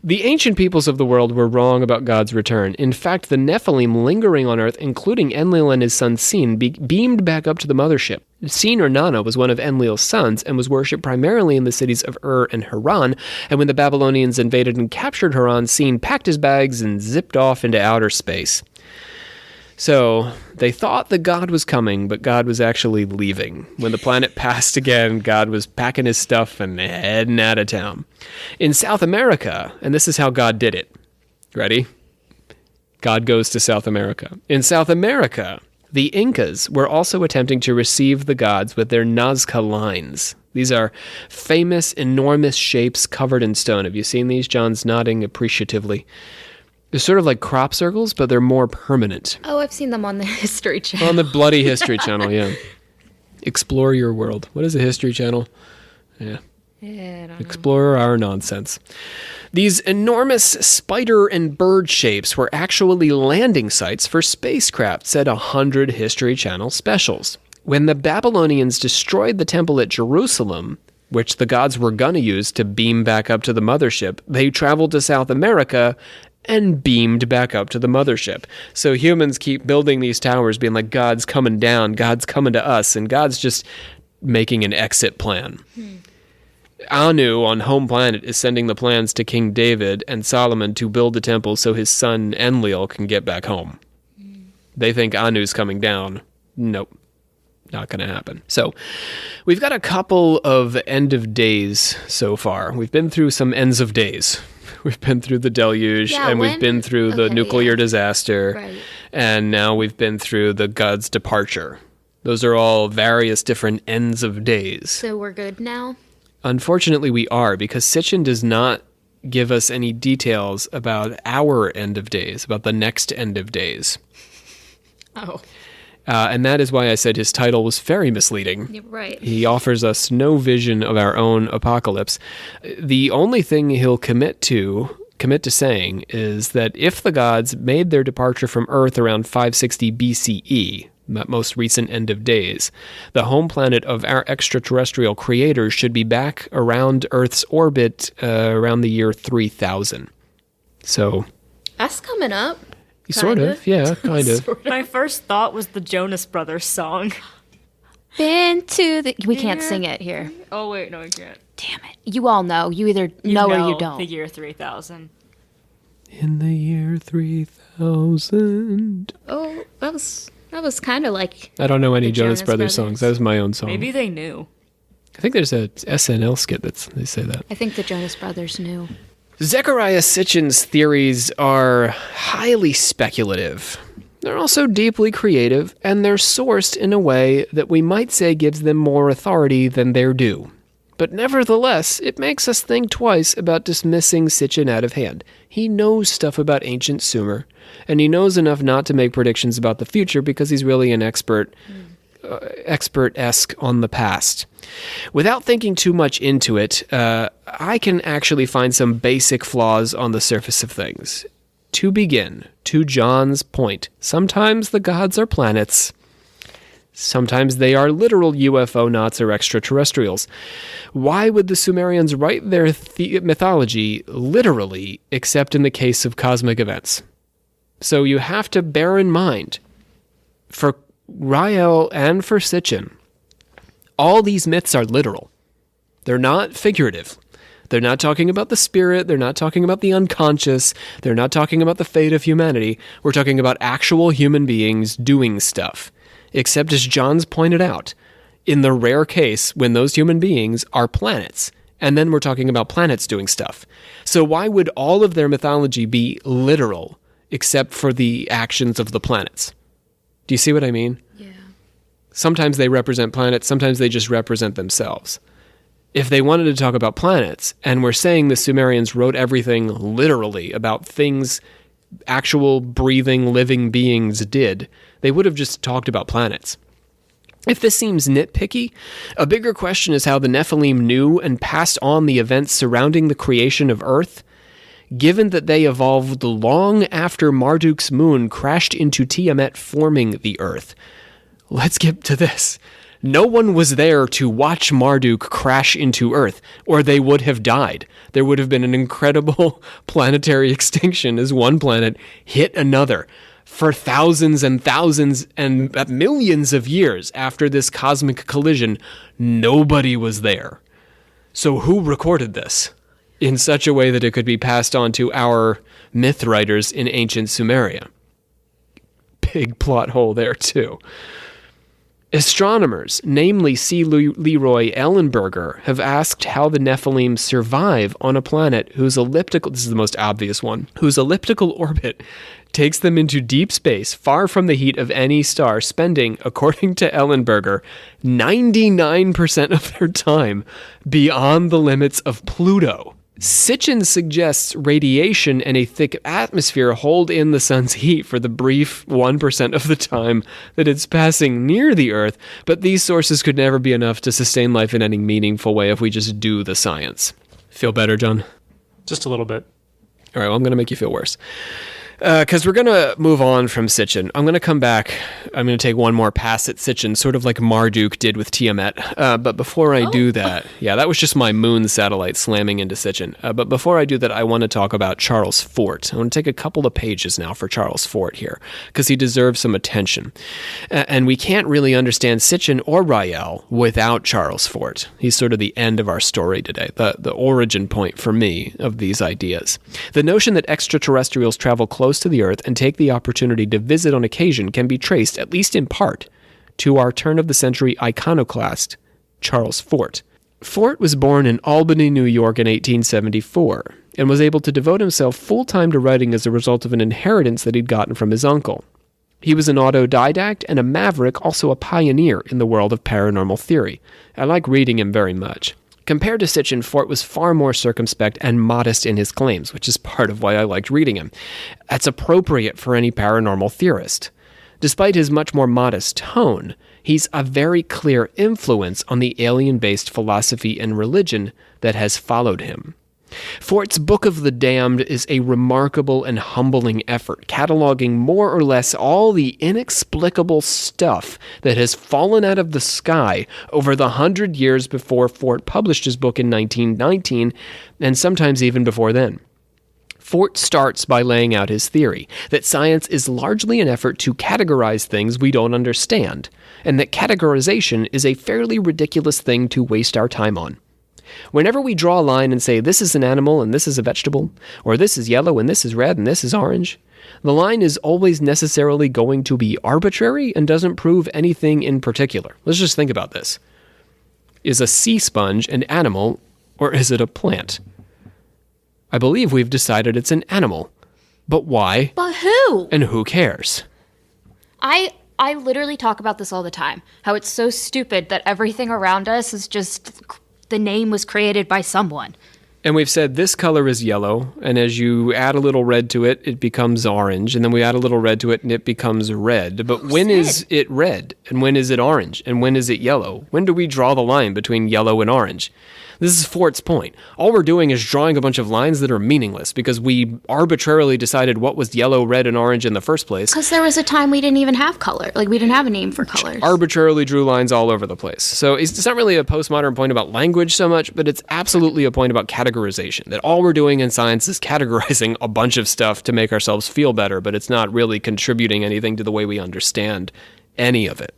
The ancient peoples of the world were wrong about God's return. In fact, the Nephilim lingering on Earth, including Enlil and his son Sin, beamed back up to the mothership. Sin or Nana was one of Enlil's sons and was worshipped primarily in the cities of Ur and Haran, and when the Babylonians invaded and captured Haran, Sin packed his bags and zipped off into outer space. So, they thought that God was coming, but God was actually leaving. When the planet passed again, God was packing his stuff and heading out of town. In South America, and this is how God did it. Ready? God goes to South America. In South America, the Incas were also attempting to receive the gods with their Nazca lines. These are famous, enormous shapes covered in stone. Have you seen these? John's nodding appreciatively. They're sort of like crop circles, but they're more permanent. Oh, I've seen them on the History Channel. On the bloody History Channel, yeah. Explore your world. What is a History Channel? Yeah. Yeah, I don't know. Explore our nonsense. These enormous spider and bird shapes were actually landing sites for spacecraft, said 100 History Channel specials. When the Babylonians destroyed the temple at Jerusalem, which the gods were going to use to beam back up to the mothership, they traveled to South America and beamed back up to the mothership. So humans keep building these towers, being like, God's coming down, God's coming to us, and God's just making an exit plan. Anu on home planet is sending the plans to King David and Solomon to build the temple so his son Enlil can get back home. They think Anu's coming down. Nope. Not going to happen. So we've got a couple of end of days so far. We've been through some ends of days. We've been through the deluge, and we've been through the nuclear disaster, Right. and now we've been through the God's departure. Those are all various different ends of days. So we're good now? Unfortunately, we are, because Sitchin does not give us any details about our end of days, about the next end of days. Oh. And that is why I said his title was very misleading. You're right. He offers us no vision of our own apocalypse. The only thing he'll commit to saying is that if the gods made their departure from Earth around 560 BCE, that most recent end of days, the home planet of our extraterrestrial creators should be back around Earth's orbit around the year 3000. So, That's coming up. sort of, yeah, kind of. My first thought was the Jonas Brothers song. Been to the... We can't sing it here. Oh, wait, no, I can't. Damn it. You all know. You either know or you don't. The year 3000. In the year 3000. Oh, that was kind of like... I don't know any The Jonas Jonas Brothers songs. That was my own song. Maybe they knew. I think there's a SNL skit they say that. I think the Jonas Brothers knew. Zechariah Sitchin's theories are highly speculative. They're also deeply creative, and they're sourced in a way that we might say gives them more authority than their due. But nevertheless, it makes us think twice about dismissing Sitchin out of hand. He knows stuff about ancient Sumer, and he knows enough not to make predictions about the future because he's really an expert-esque on the past. Without thinking too much into it, I can actually find some basic flaws on the surface of things. To begin, to John's point, sometimes the gods are planets. Sometimes they are literal UFO knots or extraterrestrials. Why would the Sumerians write their mythology literally, except in the case of cosmic events? So you have to bear in mind, for Rael and for Sitchin, all these myths are literal. They're not figurative. They're not talking about the spirit. They're not talking about the unconscious. They're not talking about the fate of humanity. We're talking about actual human beings doing stuff. Except, as John's pointed out, in the rare case when those human beings are planets. And then we're talking about planets doing stuff. So why would all of their mythology be literal, except for the actions of the planets? Do you see what I mean? Yeah. Sometimes they represent planets, sometimes they just represent themselves. If they wanted to talk about planets, and we're saying the Sumerians wrote everything literally about things actual breathing, living beings did, they would have just talked about planets. If this seems nitpicky, a bigger question is how the Nephilim knew and passed on the events surrounding the creation of Earth, given that they evolved long after Marduk's moon crashed into Tiamat, forming the Earth. Let's get to this. No one was there to watch Marduk crash into Earth, or they would have died. There would have been an incredible planetary extinction as one planet hit another for thousands and thousands and millions of years after this cosmic collision. Nobody was there. So who recorded this in such a way that it could be passed on to our myth writers in ancient Sumeria? Big plot hole there, too. Astronomers, namely C. Leroy Ellenberger, have asked how the Nephilim survive on a planet whose elliptical, this is the most obvious one, whose elliptical orbit takes them into deep space, far from the heat of any star, spending, according to Ellenberger, 99% of their time beyond the limits of Pluto. Sitchin suggests radiation and a thick atmosphere hold in the sun's heat for the brief 1% of the time that it's passing near the Earth, but these sources could never be enough to sustain life in any meaningful way if we just do the science. Feel better, John? Just a little bit. All right, well, I'm going to make you feel worse. Because we're going to move on from Sitchin. I'm going to come back. I'm going to take one more pass at Sitchin, sort of like Marduk did with Tiamat. But before I do that, that was just my moon satellite slamming into Sitchin. But before I do that, I want to talk about Charles Fort. I want to take a couple of pages now for Charles Fort here, because he deserves some attention. And we can't really understand Sitchin or Rael without Charles Fort. He's sort of the end of our story today, the origin point for me of these ideas. The notion that extraterrestrials travel close to the Earth and take the opportunity to visit on occasion can be traced, at least in part, to our turn-of-the-century iconoclast, Charles Fort. Fort was born in Albany, New York in 1874, and was able to devote himself full-time to writing as a result of an inheritance that he'd gotten from his uncle. He was an autodidact and a maverick, also a pioneer in the world of paranormal theory. I like reading him very much. Compared to Sitchin, Fort was far more circumspect and modest in his claims, which is part of why I liked reading him. That's appropriate for any paranormal theorist. Despite his much more modest tone, he's a very clear influence on the alien-based philosophy and religion that has followed him. Fort's Book of the Damned is a remarkable and humbling effort, cataloging more or less all the inexplicable stuff that has fallen out of the sky over the 100 years before Fort published his book in 1919, and sometimes even before then. Fort starts by laying out his theory that science is largely an effort to categorize things we don't understand, and that categorization is a fairly ridiculous thing to waste our time on. Whenever we draw a line and say this is an animal and this is a vegetable, or this is yellow and this is red and this is orange, the line is always necessarily going to be arbitrary and doesn't prove anything in particular. Let's just think about this. Is a sea sponge an animal, or is it a plant? I believe we've decided it's an animal. But why? But who? And who cares? I literally talk about this all the time. How it's so stupid that everything around us is just... the name was created by someone. And we've said this color is yellow, and as you add a little red to it, it becomes orange, and then we add a little red to it, and it becomes red. But when is it red? And when is it orange? And when is it yellow? When do we draw the line between yellow and orange? This is Fort's point. All we're doing is drawing a bunch of lines that are meaningless because we arbitrarily decided what was yellow, red, and orange in the first place. Because there was a time we didn't even have color. Like, we didn't have a name for colors. Arbitrarily drew lines all over the place. So it's not really a postmodern point about language so much, but it's absolutely a point about categorization. That all we're doing in science is categorizing a bunch of stuff to make ourselves feel better, but it's not really contributing anything to the way we understand any of it.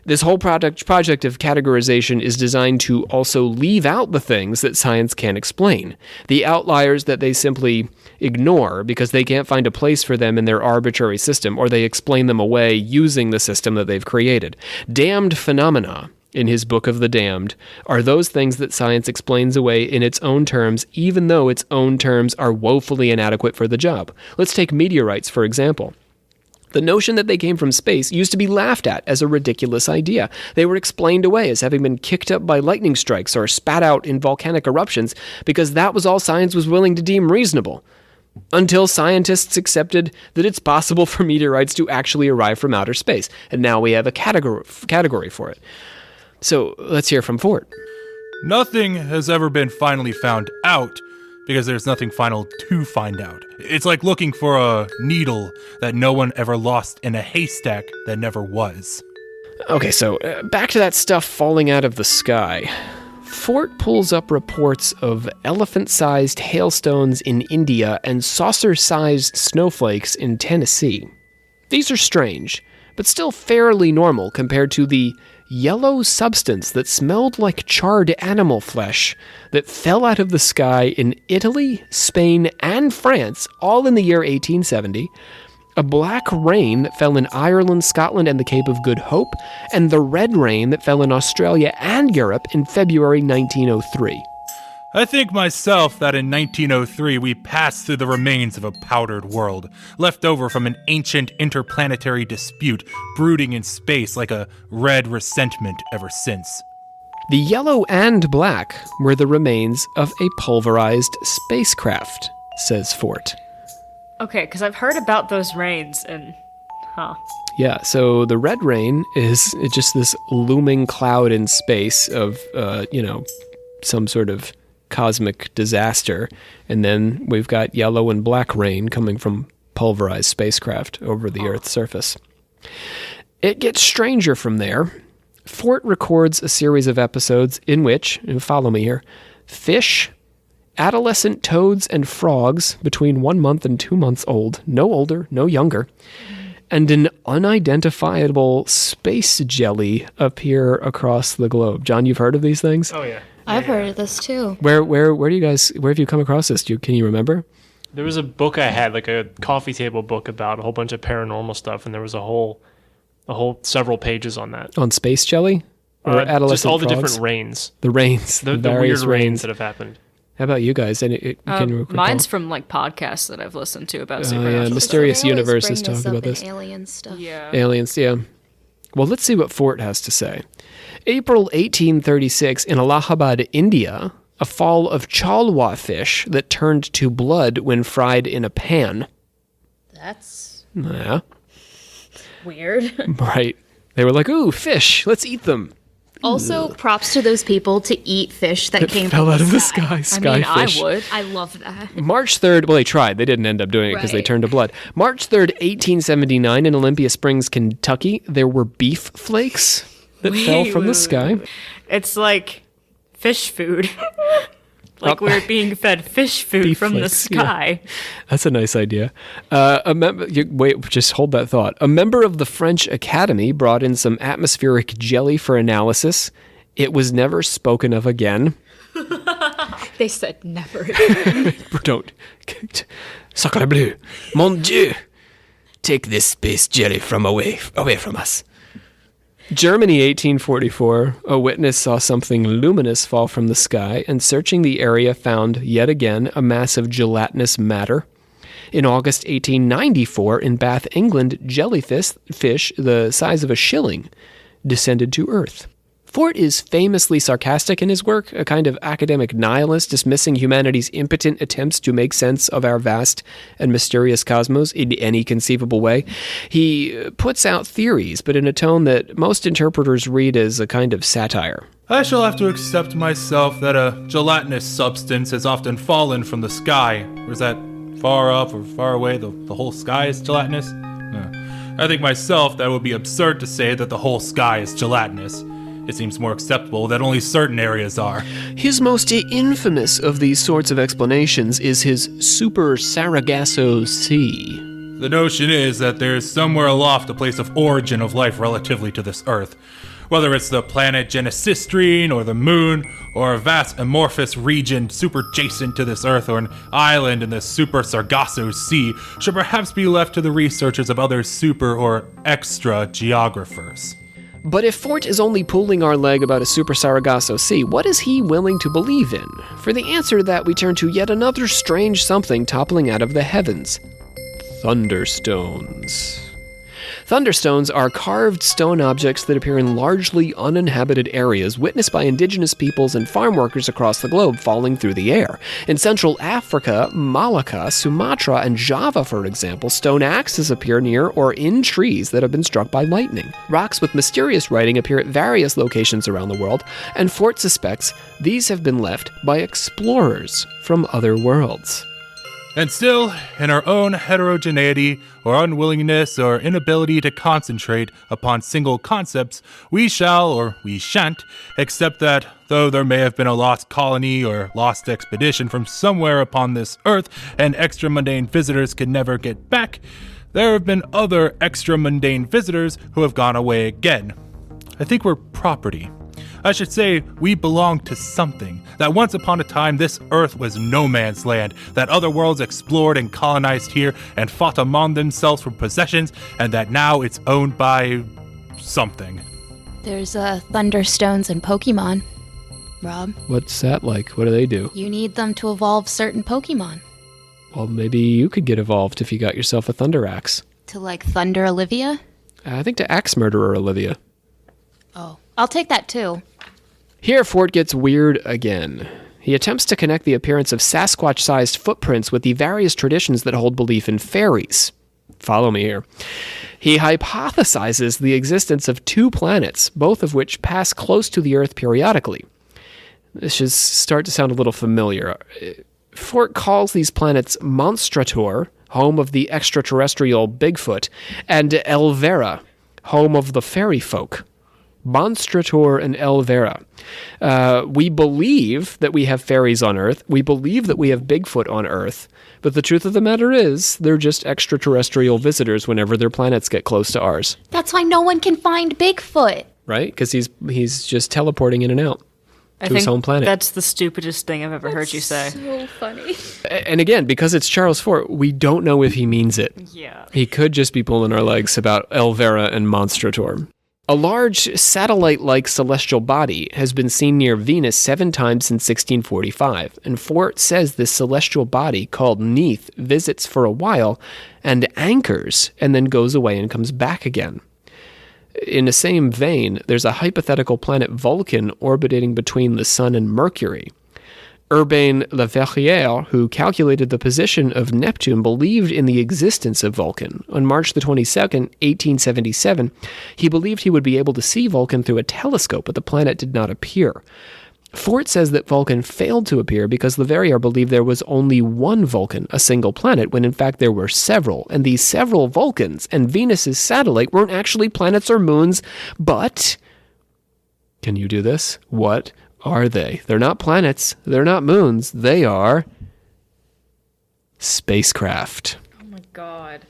This whole project of categorization is designed to also leave out the things that science can't explain, the outliers that they simply ignore because they can't find a place for them in their arbitrary system, or they explain them away using the system that they've created. Damned phenomena, in his Book of the Damned, are those things that science explains away in its own terms, even though its own terms are woefully inadequate for the job. Let's take meteorites, for example. The notion that they came from space used to be laughed at as a ridiculous idea. They were explained away as having been kicked up by lightning strikes or spat out in volcanic eruptions because that was all science was willing to deem reasonable. Until scientists accepted that it's possible for meteorites to actually arrive from outer space. And now we have a category for it. So let's hear from Fort. Nothing has ever been finally found out because there's nothing final to find out. It's like looking for a needle that no one ever lost in a haystack that never was. Okay, so back to that stuff falling out of the sky. Fort pulls up reports of elephant-sized hailstones in India and saucer-sized snowflakes in Tennessee. These are strange, but still fairly normal compared to the yellow substance that smelled like charred animal flesh that fell out of the sky in Italy, Spain, and France, all in the year 1870, a black rain that fell in Ireland, Scotland, and the Cape of Good Hope, and the red rain that fell in Australia and Europe in February 1903. I think myself that in 1903 we passed through the remains of a powdered world, left over from an ancient interplanetary dispute brooding in space like a red resentment ever since. The yellow and black were the remains of a pulverized spacecraft, says Fort. Okay, because I've heard about those rains and, Yeah, so the red rain is just this looming cloud in space of, some sort of cosmic disaster. And then we've got yellow and black rain coming from pulverized spacecraft over the Earth's surface. It gets stranger from there. Fort records a series of episodes in which, follow me here, fish, adolescent toads and frogs between 1 month and 2 months old, no older, no younger, and an unidentifiable space jelly appear across the globe. John, you've heard of these things? Oh, yeah. I've heard of this too. Where have you come across this? Can you remember? There was a book I had, like a coffee table book about a whole bunch of paranormal stuff, and there was a whole several pages on that. On space jelly? Or adolescent just all the frogs? different rains. The rains. The various weird rains that have happened. How about you guys? mine's from like podcasts that I've listened to about yeah, supernatural stuff. Mysterious They always Universe bring is talking about this. Alien stuff. Yeah. Aliens, yeah. Well, let's see what Fort has to say. April 1836 in Allahabad, India, a fall of chalwa fish that turned to blood when fried in a pan. That's Yeah, weird. right. They were like, ooh, fish, let's eat them. Also, props to those people to eat fish that came Fell from out of the sky. sky. I mean, Skyfish. I would. I love that. March 3rd, well, they tried. They didn't end up doing it because they Right. turned to blood. March 3rd, 1879, in Olympia Springs, Kentucky, there were beef flakes that fell from the sky. It's like fish food. Like we're being fed fish food Beef from flakes, the yeah. sky. That's a nice idea. Wait, just hold that thought. A member of the French Academy brought in some atmospheric jelly for analysis. It was never spoken of again. They said never. Don't. Sacre bleu. Mon Dieu. Take this space jelly from away from us. Germany, 1844. A witness saw something luminous fall from the sky and searching the area found, yet again, a mass of gelatinous matter. In August 1894, in Bath, England, jellyfish the size of a shilling descended to Earth. Fort is famously sarcastic in his work, a kind of academic nihilist dismissing humanity's impotent attempts to make sense of our vast and mysterious cosmos in any conceivable way. He puts out theories, but in a tone that most interpreters read as a kind of satire. I shall have to accept myself that a gelatinous substance has often fallen from the sky. Or is that far up or far away? The whole sky is gelatinous? No. I think myself that it would be absurd to say that the whole sky is gelatinous. It seems more acceptable that only certain areas are. His most infamous of these sorts of explanations is his Super Sargasso Sea. The notion is that there is somewhere aloft a place of origin of life relatively to this Earth. Whether it's the planet Genesistrine, or the moon, or a vast amorphous region superjacent to this Earth, or an island in the Super Sargasso Sea, should perhaps be left to the researchers of other super or extra geographers. But if Fort is only pulling our leg about a Super Sargasso Sea, what is he willing to believe in? For the answer to that, we turn to yet another strange something toppling out of the heavens. Thunderstones. Thunderstones are carved stone objects that appear in largely uninhabited areas, witnessed by indigenous peoples and farm workers across the globe falling through the air. In Central Africa, Malacca, Sumatra, and Java, for example, stone axes appear near or in trees that have been struck by lightning. Rocks with mysterious writing appear at various locations around the world, and Fort suspects these have been left by explorers from other worlds. And still, in our own heterogeneity, or unwillingness, or inability to concentrate upon single concepts, we shall, or we shan't, accept that, though there may have been a lost colony or lost expedition from somewhere upon this Earth, and extra-mundane visitors can never get back, there have been other extra-mundane visitors who have gone away again. I think we're property. I should say we belong to something, that once upon a time this Earth was no man's land, that other worlds explored and colonized here and fought among themselves for possessions, and that now it's owned by something. There's Thunderstones in Pokemon, Rob. What's that like? What do they do? You need them to evolve certain Pokemon. Well, maybe you could get evolved if you got yourself a Thunder Axe. To like Thunder Olivia? I think to Axe Murderer Olivia. Oh, I'll take that too. Here, Fort gets weird again. He attempts to connect the appearance of Sasquatch-sized footprints with the various traditions that hold belief in fairies. Follow me here. He hypothesizes the existence of 2 planets, both of which pass close to the Earth periodically. This should start to sound a little familiar. Fort calls these planets Monstrator, home of the extraterrestrial Bigfoot, and Elvera, home of the fairy folk. Monstrator and Elvera. We believe that we have fairies on Earth. We believe that we have Bigfoot on Earth. But the truth of the matter is, they're just extraterrestrial visitors whenever their planets get close to ours. That's why no one can find Bigfoot. Right? Because he's just teleporting in and out to his home planet. That's the stupidest thing I've ever heard you say. So funny. And again, because it's Charles Fort, we don't know if he means it. Yeah. He could just be pulling our legs about Elvera and Monstrator. A large satellite-like celestial body has been seen near Venus 7 times since 1645, and Fort says this celestial body, called Neith, visits for a while and anchors, and then goes away and comes back again. In the same vein, there's a hypothetical planet Vulcan orbiting between the Sun and Mercury. Urbain Le Verrier, who calculated the position of Neptune, believed in the existence of Vulcan. On March the 22nd, 1877, he believed he would be able to see Vulcan through a telescope, but the planet did not appear. Fort says that Vulcan failed to appear because Le Verrier believed there was only one Vulcan, a single planet, when in fact there were several, and these several Vulcans and Venus's satellite weren't actually planets or moons, but... Can you do this? What are they? They're not planets. They're not moons. They are spacecraft. Oh my god.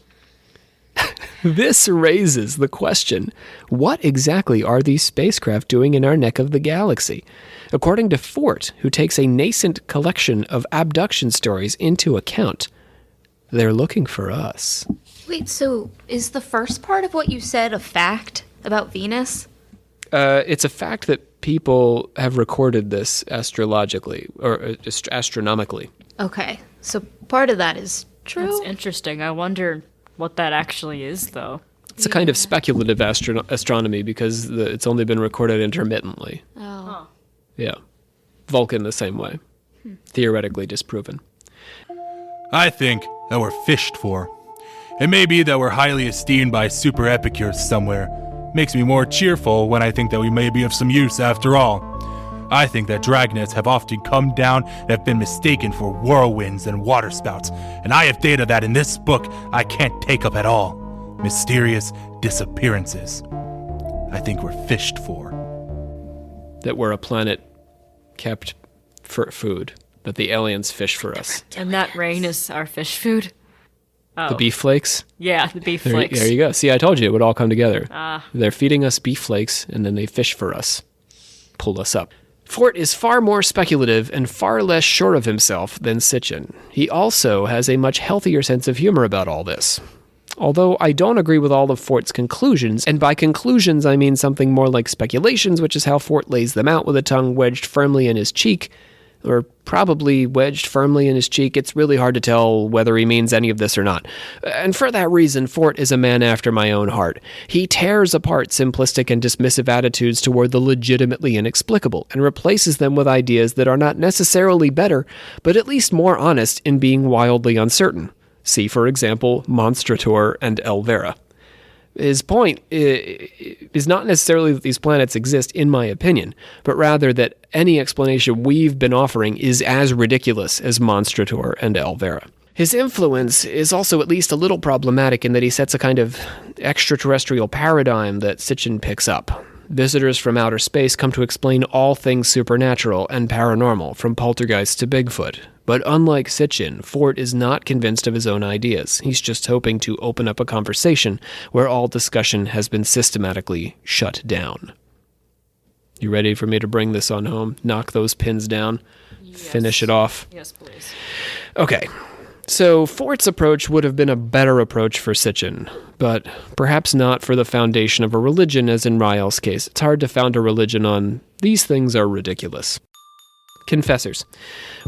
This raises the question, what exactly are these spacecraft doing in our neck of the galaxy? According to Fort, who takes a nascent collection of abduction stories into account, they're looking for us. Wait, so is the first part of what you said a fact about Venus? It's a fact that people have recorded this astrologically, or astronomically. Okay, so part of that is true. That's interesting. I wonder what that actually is, though. It's a kind of speculative astronomy because it's only been recorded intermittently. Oh. Yeah. Vulcan the same way. Theoretically disproven. I think that we're fished for. It may be that we're highly esteemed by super epicures somewhere. Makes me more cheerful when I think that we may be of some use after all. I think that dragnets have often come down and have been mistaken for whirlwinds and waterspouts, and I have data that in this book I can't take up at all. Mysterious disappearances. I think we're fished for. That we're a planet kept for food. That the aliens fish for us. And that rain is our fish food? Oh. The beef flakes? Yeah, the beef flakes. There you go. See, I told you it would all come together. Ah. They're feeding us beef flakes, and then they fish for us. Pull us up. Fort is far more speculative and far less sure of himself than Sitchin. He also has a much healthier sense of humor about all this. Although I don't agree with all of Fort's conclusions, and by conclusions I mean something more like speculations, which is how Fort lays them out with a tongue wedged firmly in his cheek, or probably wedged firmly in his cheek. It's really hard to tell whether he means any of this or not. And for that reason, Fort is a man after my own heart. He tears apart simplistic and dismissive attitudes toward the legitimately inexplicable and replaces them with ideas that are not necessarily better, but at least more honest in being wildly uncertain. See, for example, Monstrator and Elvera. His point is not necessarily that these planets exist, in my opinion, but rather that any explanation we've been offering is as ridiculous as Monstrator and Elvera. His influence is also at least a little problematic in that he sets a kind of extraterrestrial paradigm that Sitchin picks up. Visitors from outer space come to explain all things supernatural and paranormal, from poltergeist to Bigfoot. But unlike Sitchin, Fort is not convinced of his own ideas. He's just hoping to open up a conversation where all discussion has been systematically shut down. You ready for me to bring this on home? Knock those pins down? Yes. Finish it off? Yes, please. Okay. So Fort's approach would have been a better approach for Sitchin, but perhaps not for the foundation of a religion, as in Rael's case. It's hard to found a religion on these things are ridiculous. Confessors.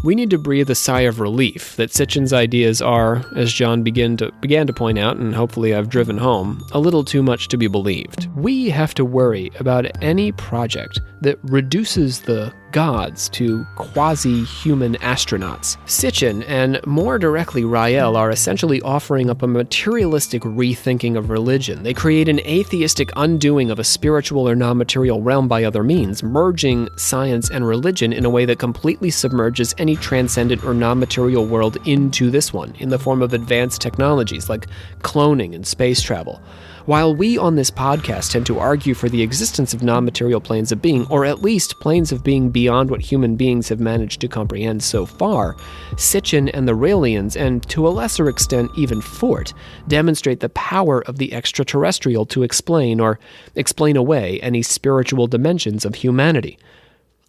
We need to breathe a sigh of relief that Sitchin's ideas are, as John began to point out, and hopefully I've driven home, a little too much to be believed. We have to worry about any project that reduces the gods to quasi-human astronauts. Sitchin, and more directly Rael, are essentially offering up a materialistic rethinking of religion. They create an atheistic undoing of a spiritual or non-material realm by other means, merging science and religion in a way that completely submerges any transcendent or non-material world into this one, in the form of advanced technologies like cloning and space travel. While we on this podcast tend to argue for the existence of non-material planes of being, or at least planes of being beyond what human beings have managed to comprehend so far, Sitchin and the Raelians, and to a lesser extent even Fort, demonstrate the power of the extraterrestrial to explain or explain away any spiritual dimensions of humanity.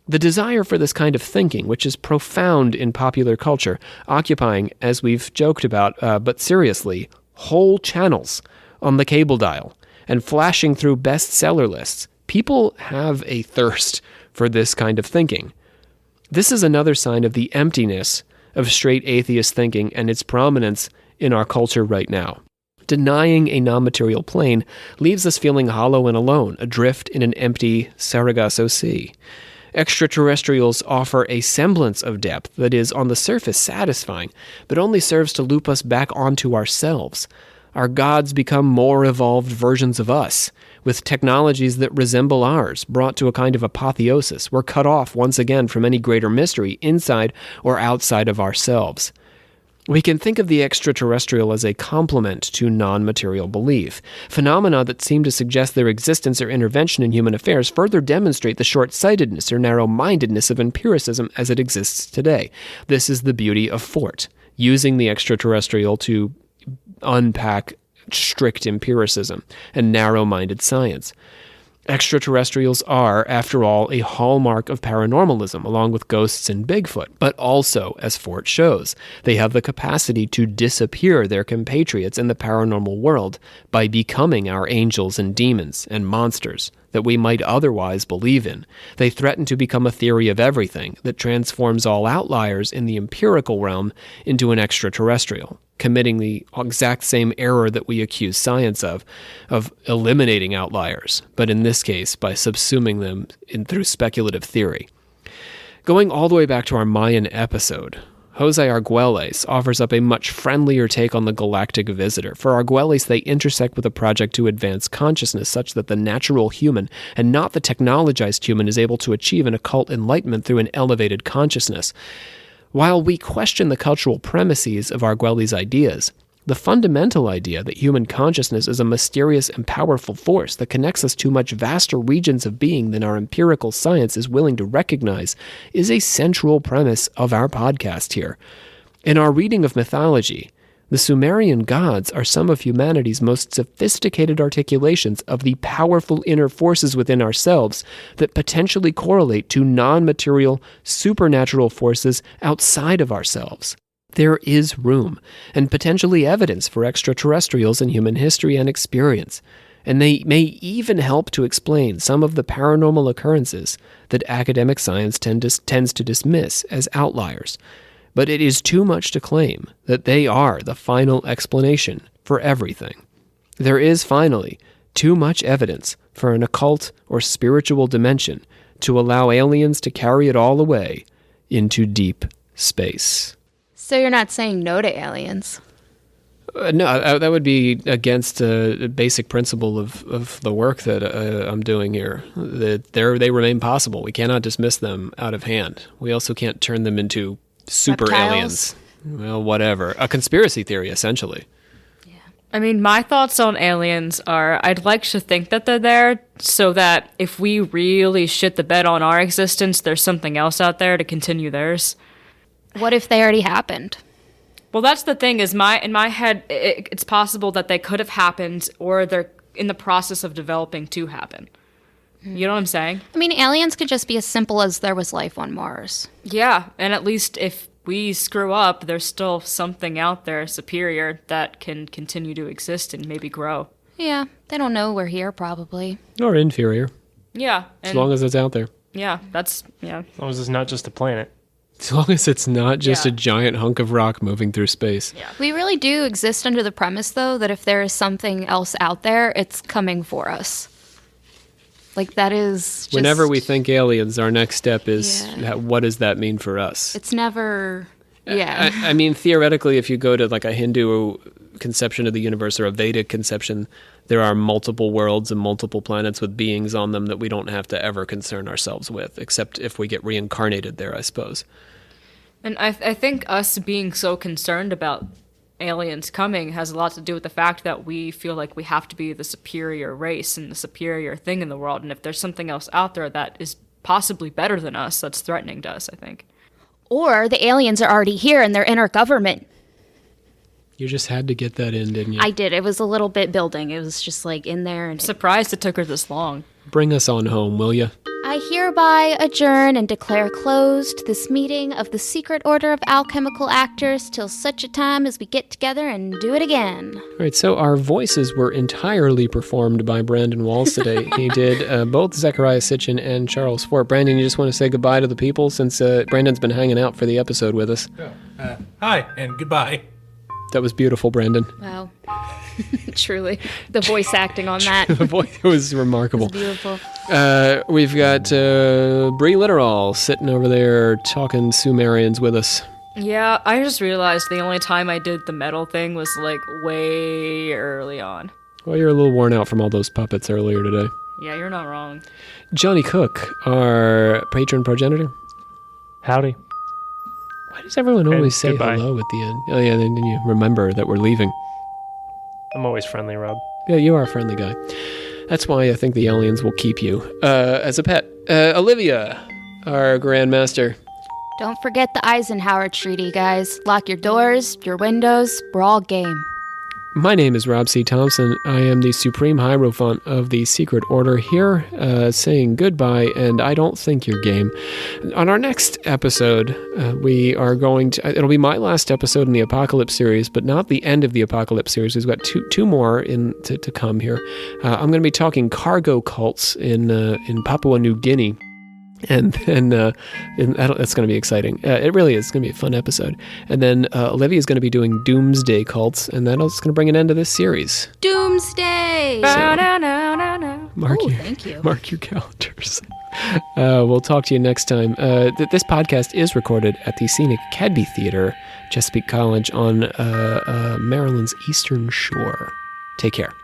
The desire for this kind of thinking, which is profound in popular culture, occupying, as we've joked about, but seriously, whole channels on the cable dial and flashing through bestseller lists, people have a thirst for this kind of thinking. This is another sign of the emptiness of straight atheist thinking and its prominence in our culture right now. Denying a non-material plane leaves us feeling hollow and alone, adrift in an empty Sargasso Sea. Extraterrestrials offer a semblance of depth that is, on the surface, satisfying, but only serves to loop us back onto ourselves. Our gods become more evolved versions of us, with technologies that resemble ours, brought to a kind of apotheosis. We're cut off once again from any greater mystery, inside or outside of ourselves. We can think of the extraterrestrial as a complement to non-material belief. Phenomena that seem to suggest their existence or intervention in human affairs further demonstrate the short-sightedness or narrow-mindedness of empiricism as it exists today. This is the beauty of Fort, using the extraterrestrial to unpack strict empiricism and narrow-minded science. Extraterrestrials are, after all, a hallmark of paranormalism, along with ghosts and Bigfoot. But also, as Fort shows, they have the capacity to disappear their compatriots in the paranormal world by becoming our angels and demons and monsters that we might otherwise believe in. They threaten to become a theory of everything that transforms all outliers in the empirical realm into an extraterrestrial, committing the exact same error that we accuse science of eliminating outliers, but in this case, by subsuming them through speculative theory. Going all the way back to our Mayan episode, Jose Argüelles offers up a much friendlier take on the galactic visitor. For Argüelles, they intersect with a project to advance consciousness such that the natural human, and not the technologized human, is able to achieve an occult enlightenment through an elevated consciousness. While we question the cultural premises of Argüelles' ideas, the fundamental idea that human consciousness is a mysterious and powerful force that connects us to much vaster regions of being than our empirical science is willing to recognize is a central premise of our podcast here. In our reading of mythology, the Sumerian gods are some of humanity's most sophisticated articulations of the powerful inner forces within ourselves that potentially correlate to non-material, supernatural forces outside of ourselves. There is room and potentially evidence for extraterrestrials in human history and experience, and they may even help to explain some of the paranormal occurrences that academic science tends to dismiss as outliers. But it is too much to claim that they are the final explanation for everything. There is finally too much evidence for an occult or spiritual dimension to allow aliens to carry it all away into deep space. So you're not saying no to aliens? No, that would be against a basic principle of the work that I'm doing here. That they remain possible. We cannot dismiss them out of hand. We also can't turn them into super reptiles? Aliens. Well, whatever. A conspiracy theory, essentially. I mean, my thoughts on aliens are I'd like to think that they're there so that if we really shit the bed on our existence, there's something else out there to continue theirs. What if they already happened? Well, that's the thing is in my head, it's possible that they could have happened or they're in the process of developing to happen. You know what I'm saying? I mean, aliens could just be as simple as there was life on Mars. Yeah, and at least if we screw up, there's still something out there superior that can continue to exist and maybe grow. Yeah, they don't know we're here, probably. Or inferior. Yeah. As long as it's out there. Yeah, that's, yeah. As long as it's not just a planet. As long as it's not just Yeah. a giant hunk of rock moving through space. Yeah. We really do exist under the premise, though, that if there is something else out there, it's coming for us. Like, that is just... Whenever we think aliens, our next step is, Yeah. what does that mean for us? It's never... Yeah. I mean, theoretically, if you go to like a Hindu conception of the universe or a Vedic conception, there are multiple worlds and multiple planets with beings on them that we don't have to ever concern ourselves with, except if we get reincarnated there, I suppose. And I think us being so concerned about aliens coming has a lot to do with the fact that we feel like we have to be the superior race and the superior thing in the world. And if there's something else out there that is possibly better than us, that's threatening to us, I think. Or the aliens are already here and they're in our government. You just had to get that in, didn't you? I did. It was a little bit building. It was just like in there. And Surprised it took her this long. Bring us on home, will you? I hereby adjourn and declare closed this meeting of the Secret Order of Alchemical Actors till such a time as we get together and do it again. All right, so our voices were entirely performed by Brandon Walls today. He did both Zechariah Sitchin and Charles Fort. Brandon, you just want to say goodbye to the people since Brandon's been hanging out for the episode with us. Hi, and goodbye. That was beautiful, Brandon. Wow. Truly. The voice acting on that. The voice was remarkable. Beautiful. We've got Bree Litterall sitting over there talking Sumerians with us. Yeah, I just realized the only time I did the metal thing was like way early on. Well, you're a little worn out from all those puppets earlier today. Yeah, you're not wrong. Johnny Cook, our patron progenitor. Howdy. Why does everyone always say goodbye. hello at the end? Oh, yeah, then you remember that we're leaving. I'm always friendly, Rob. Yeah, you are a friendly guy. That's why I think the aliens will keep you as a pet. Olivia, our grandmaster. Don't forget the Eisenhower Treaty, guys. Lock your doors, your windows. We're all game. My name is Rob C. Thompson. I am the Supreme Hierophant of the Secret Order here, saying goodbye, and I don't think you're game. On our next episode, we are going to... It'll be my last episode in the Apocalypse series, but not the end of the Apocalypse series. We've got two more to come here. I'm going to be talking cargo cults in Papua New Guinea. And then it's going to be exciting. It really is. It's going to be a fun episode. And then Olivia is going to be doing doomsday cults, and that's going to bring an end to this series. Doomsday! Mark Ooh, your, thank you. Mark your calendars. We'll talk to you next time. This podcast is recorded at the Scenic Cadby Theater, Chesapeake College on Maryland's Eastern Shore. Take care.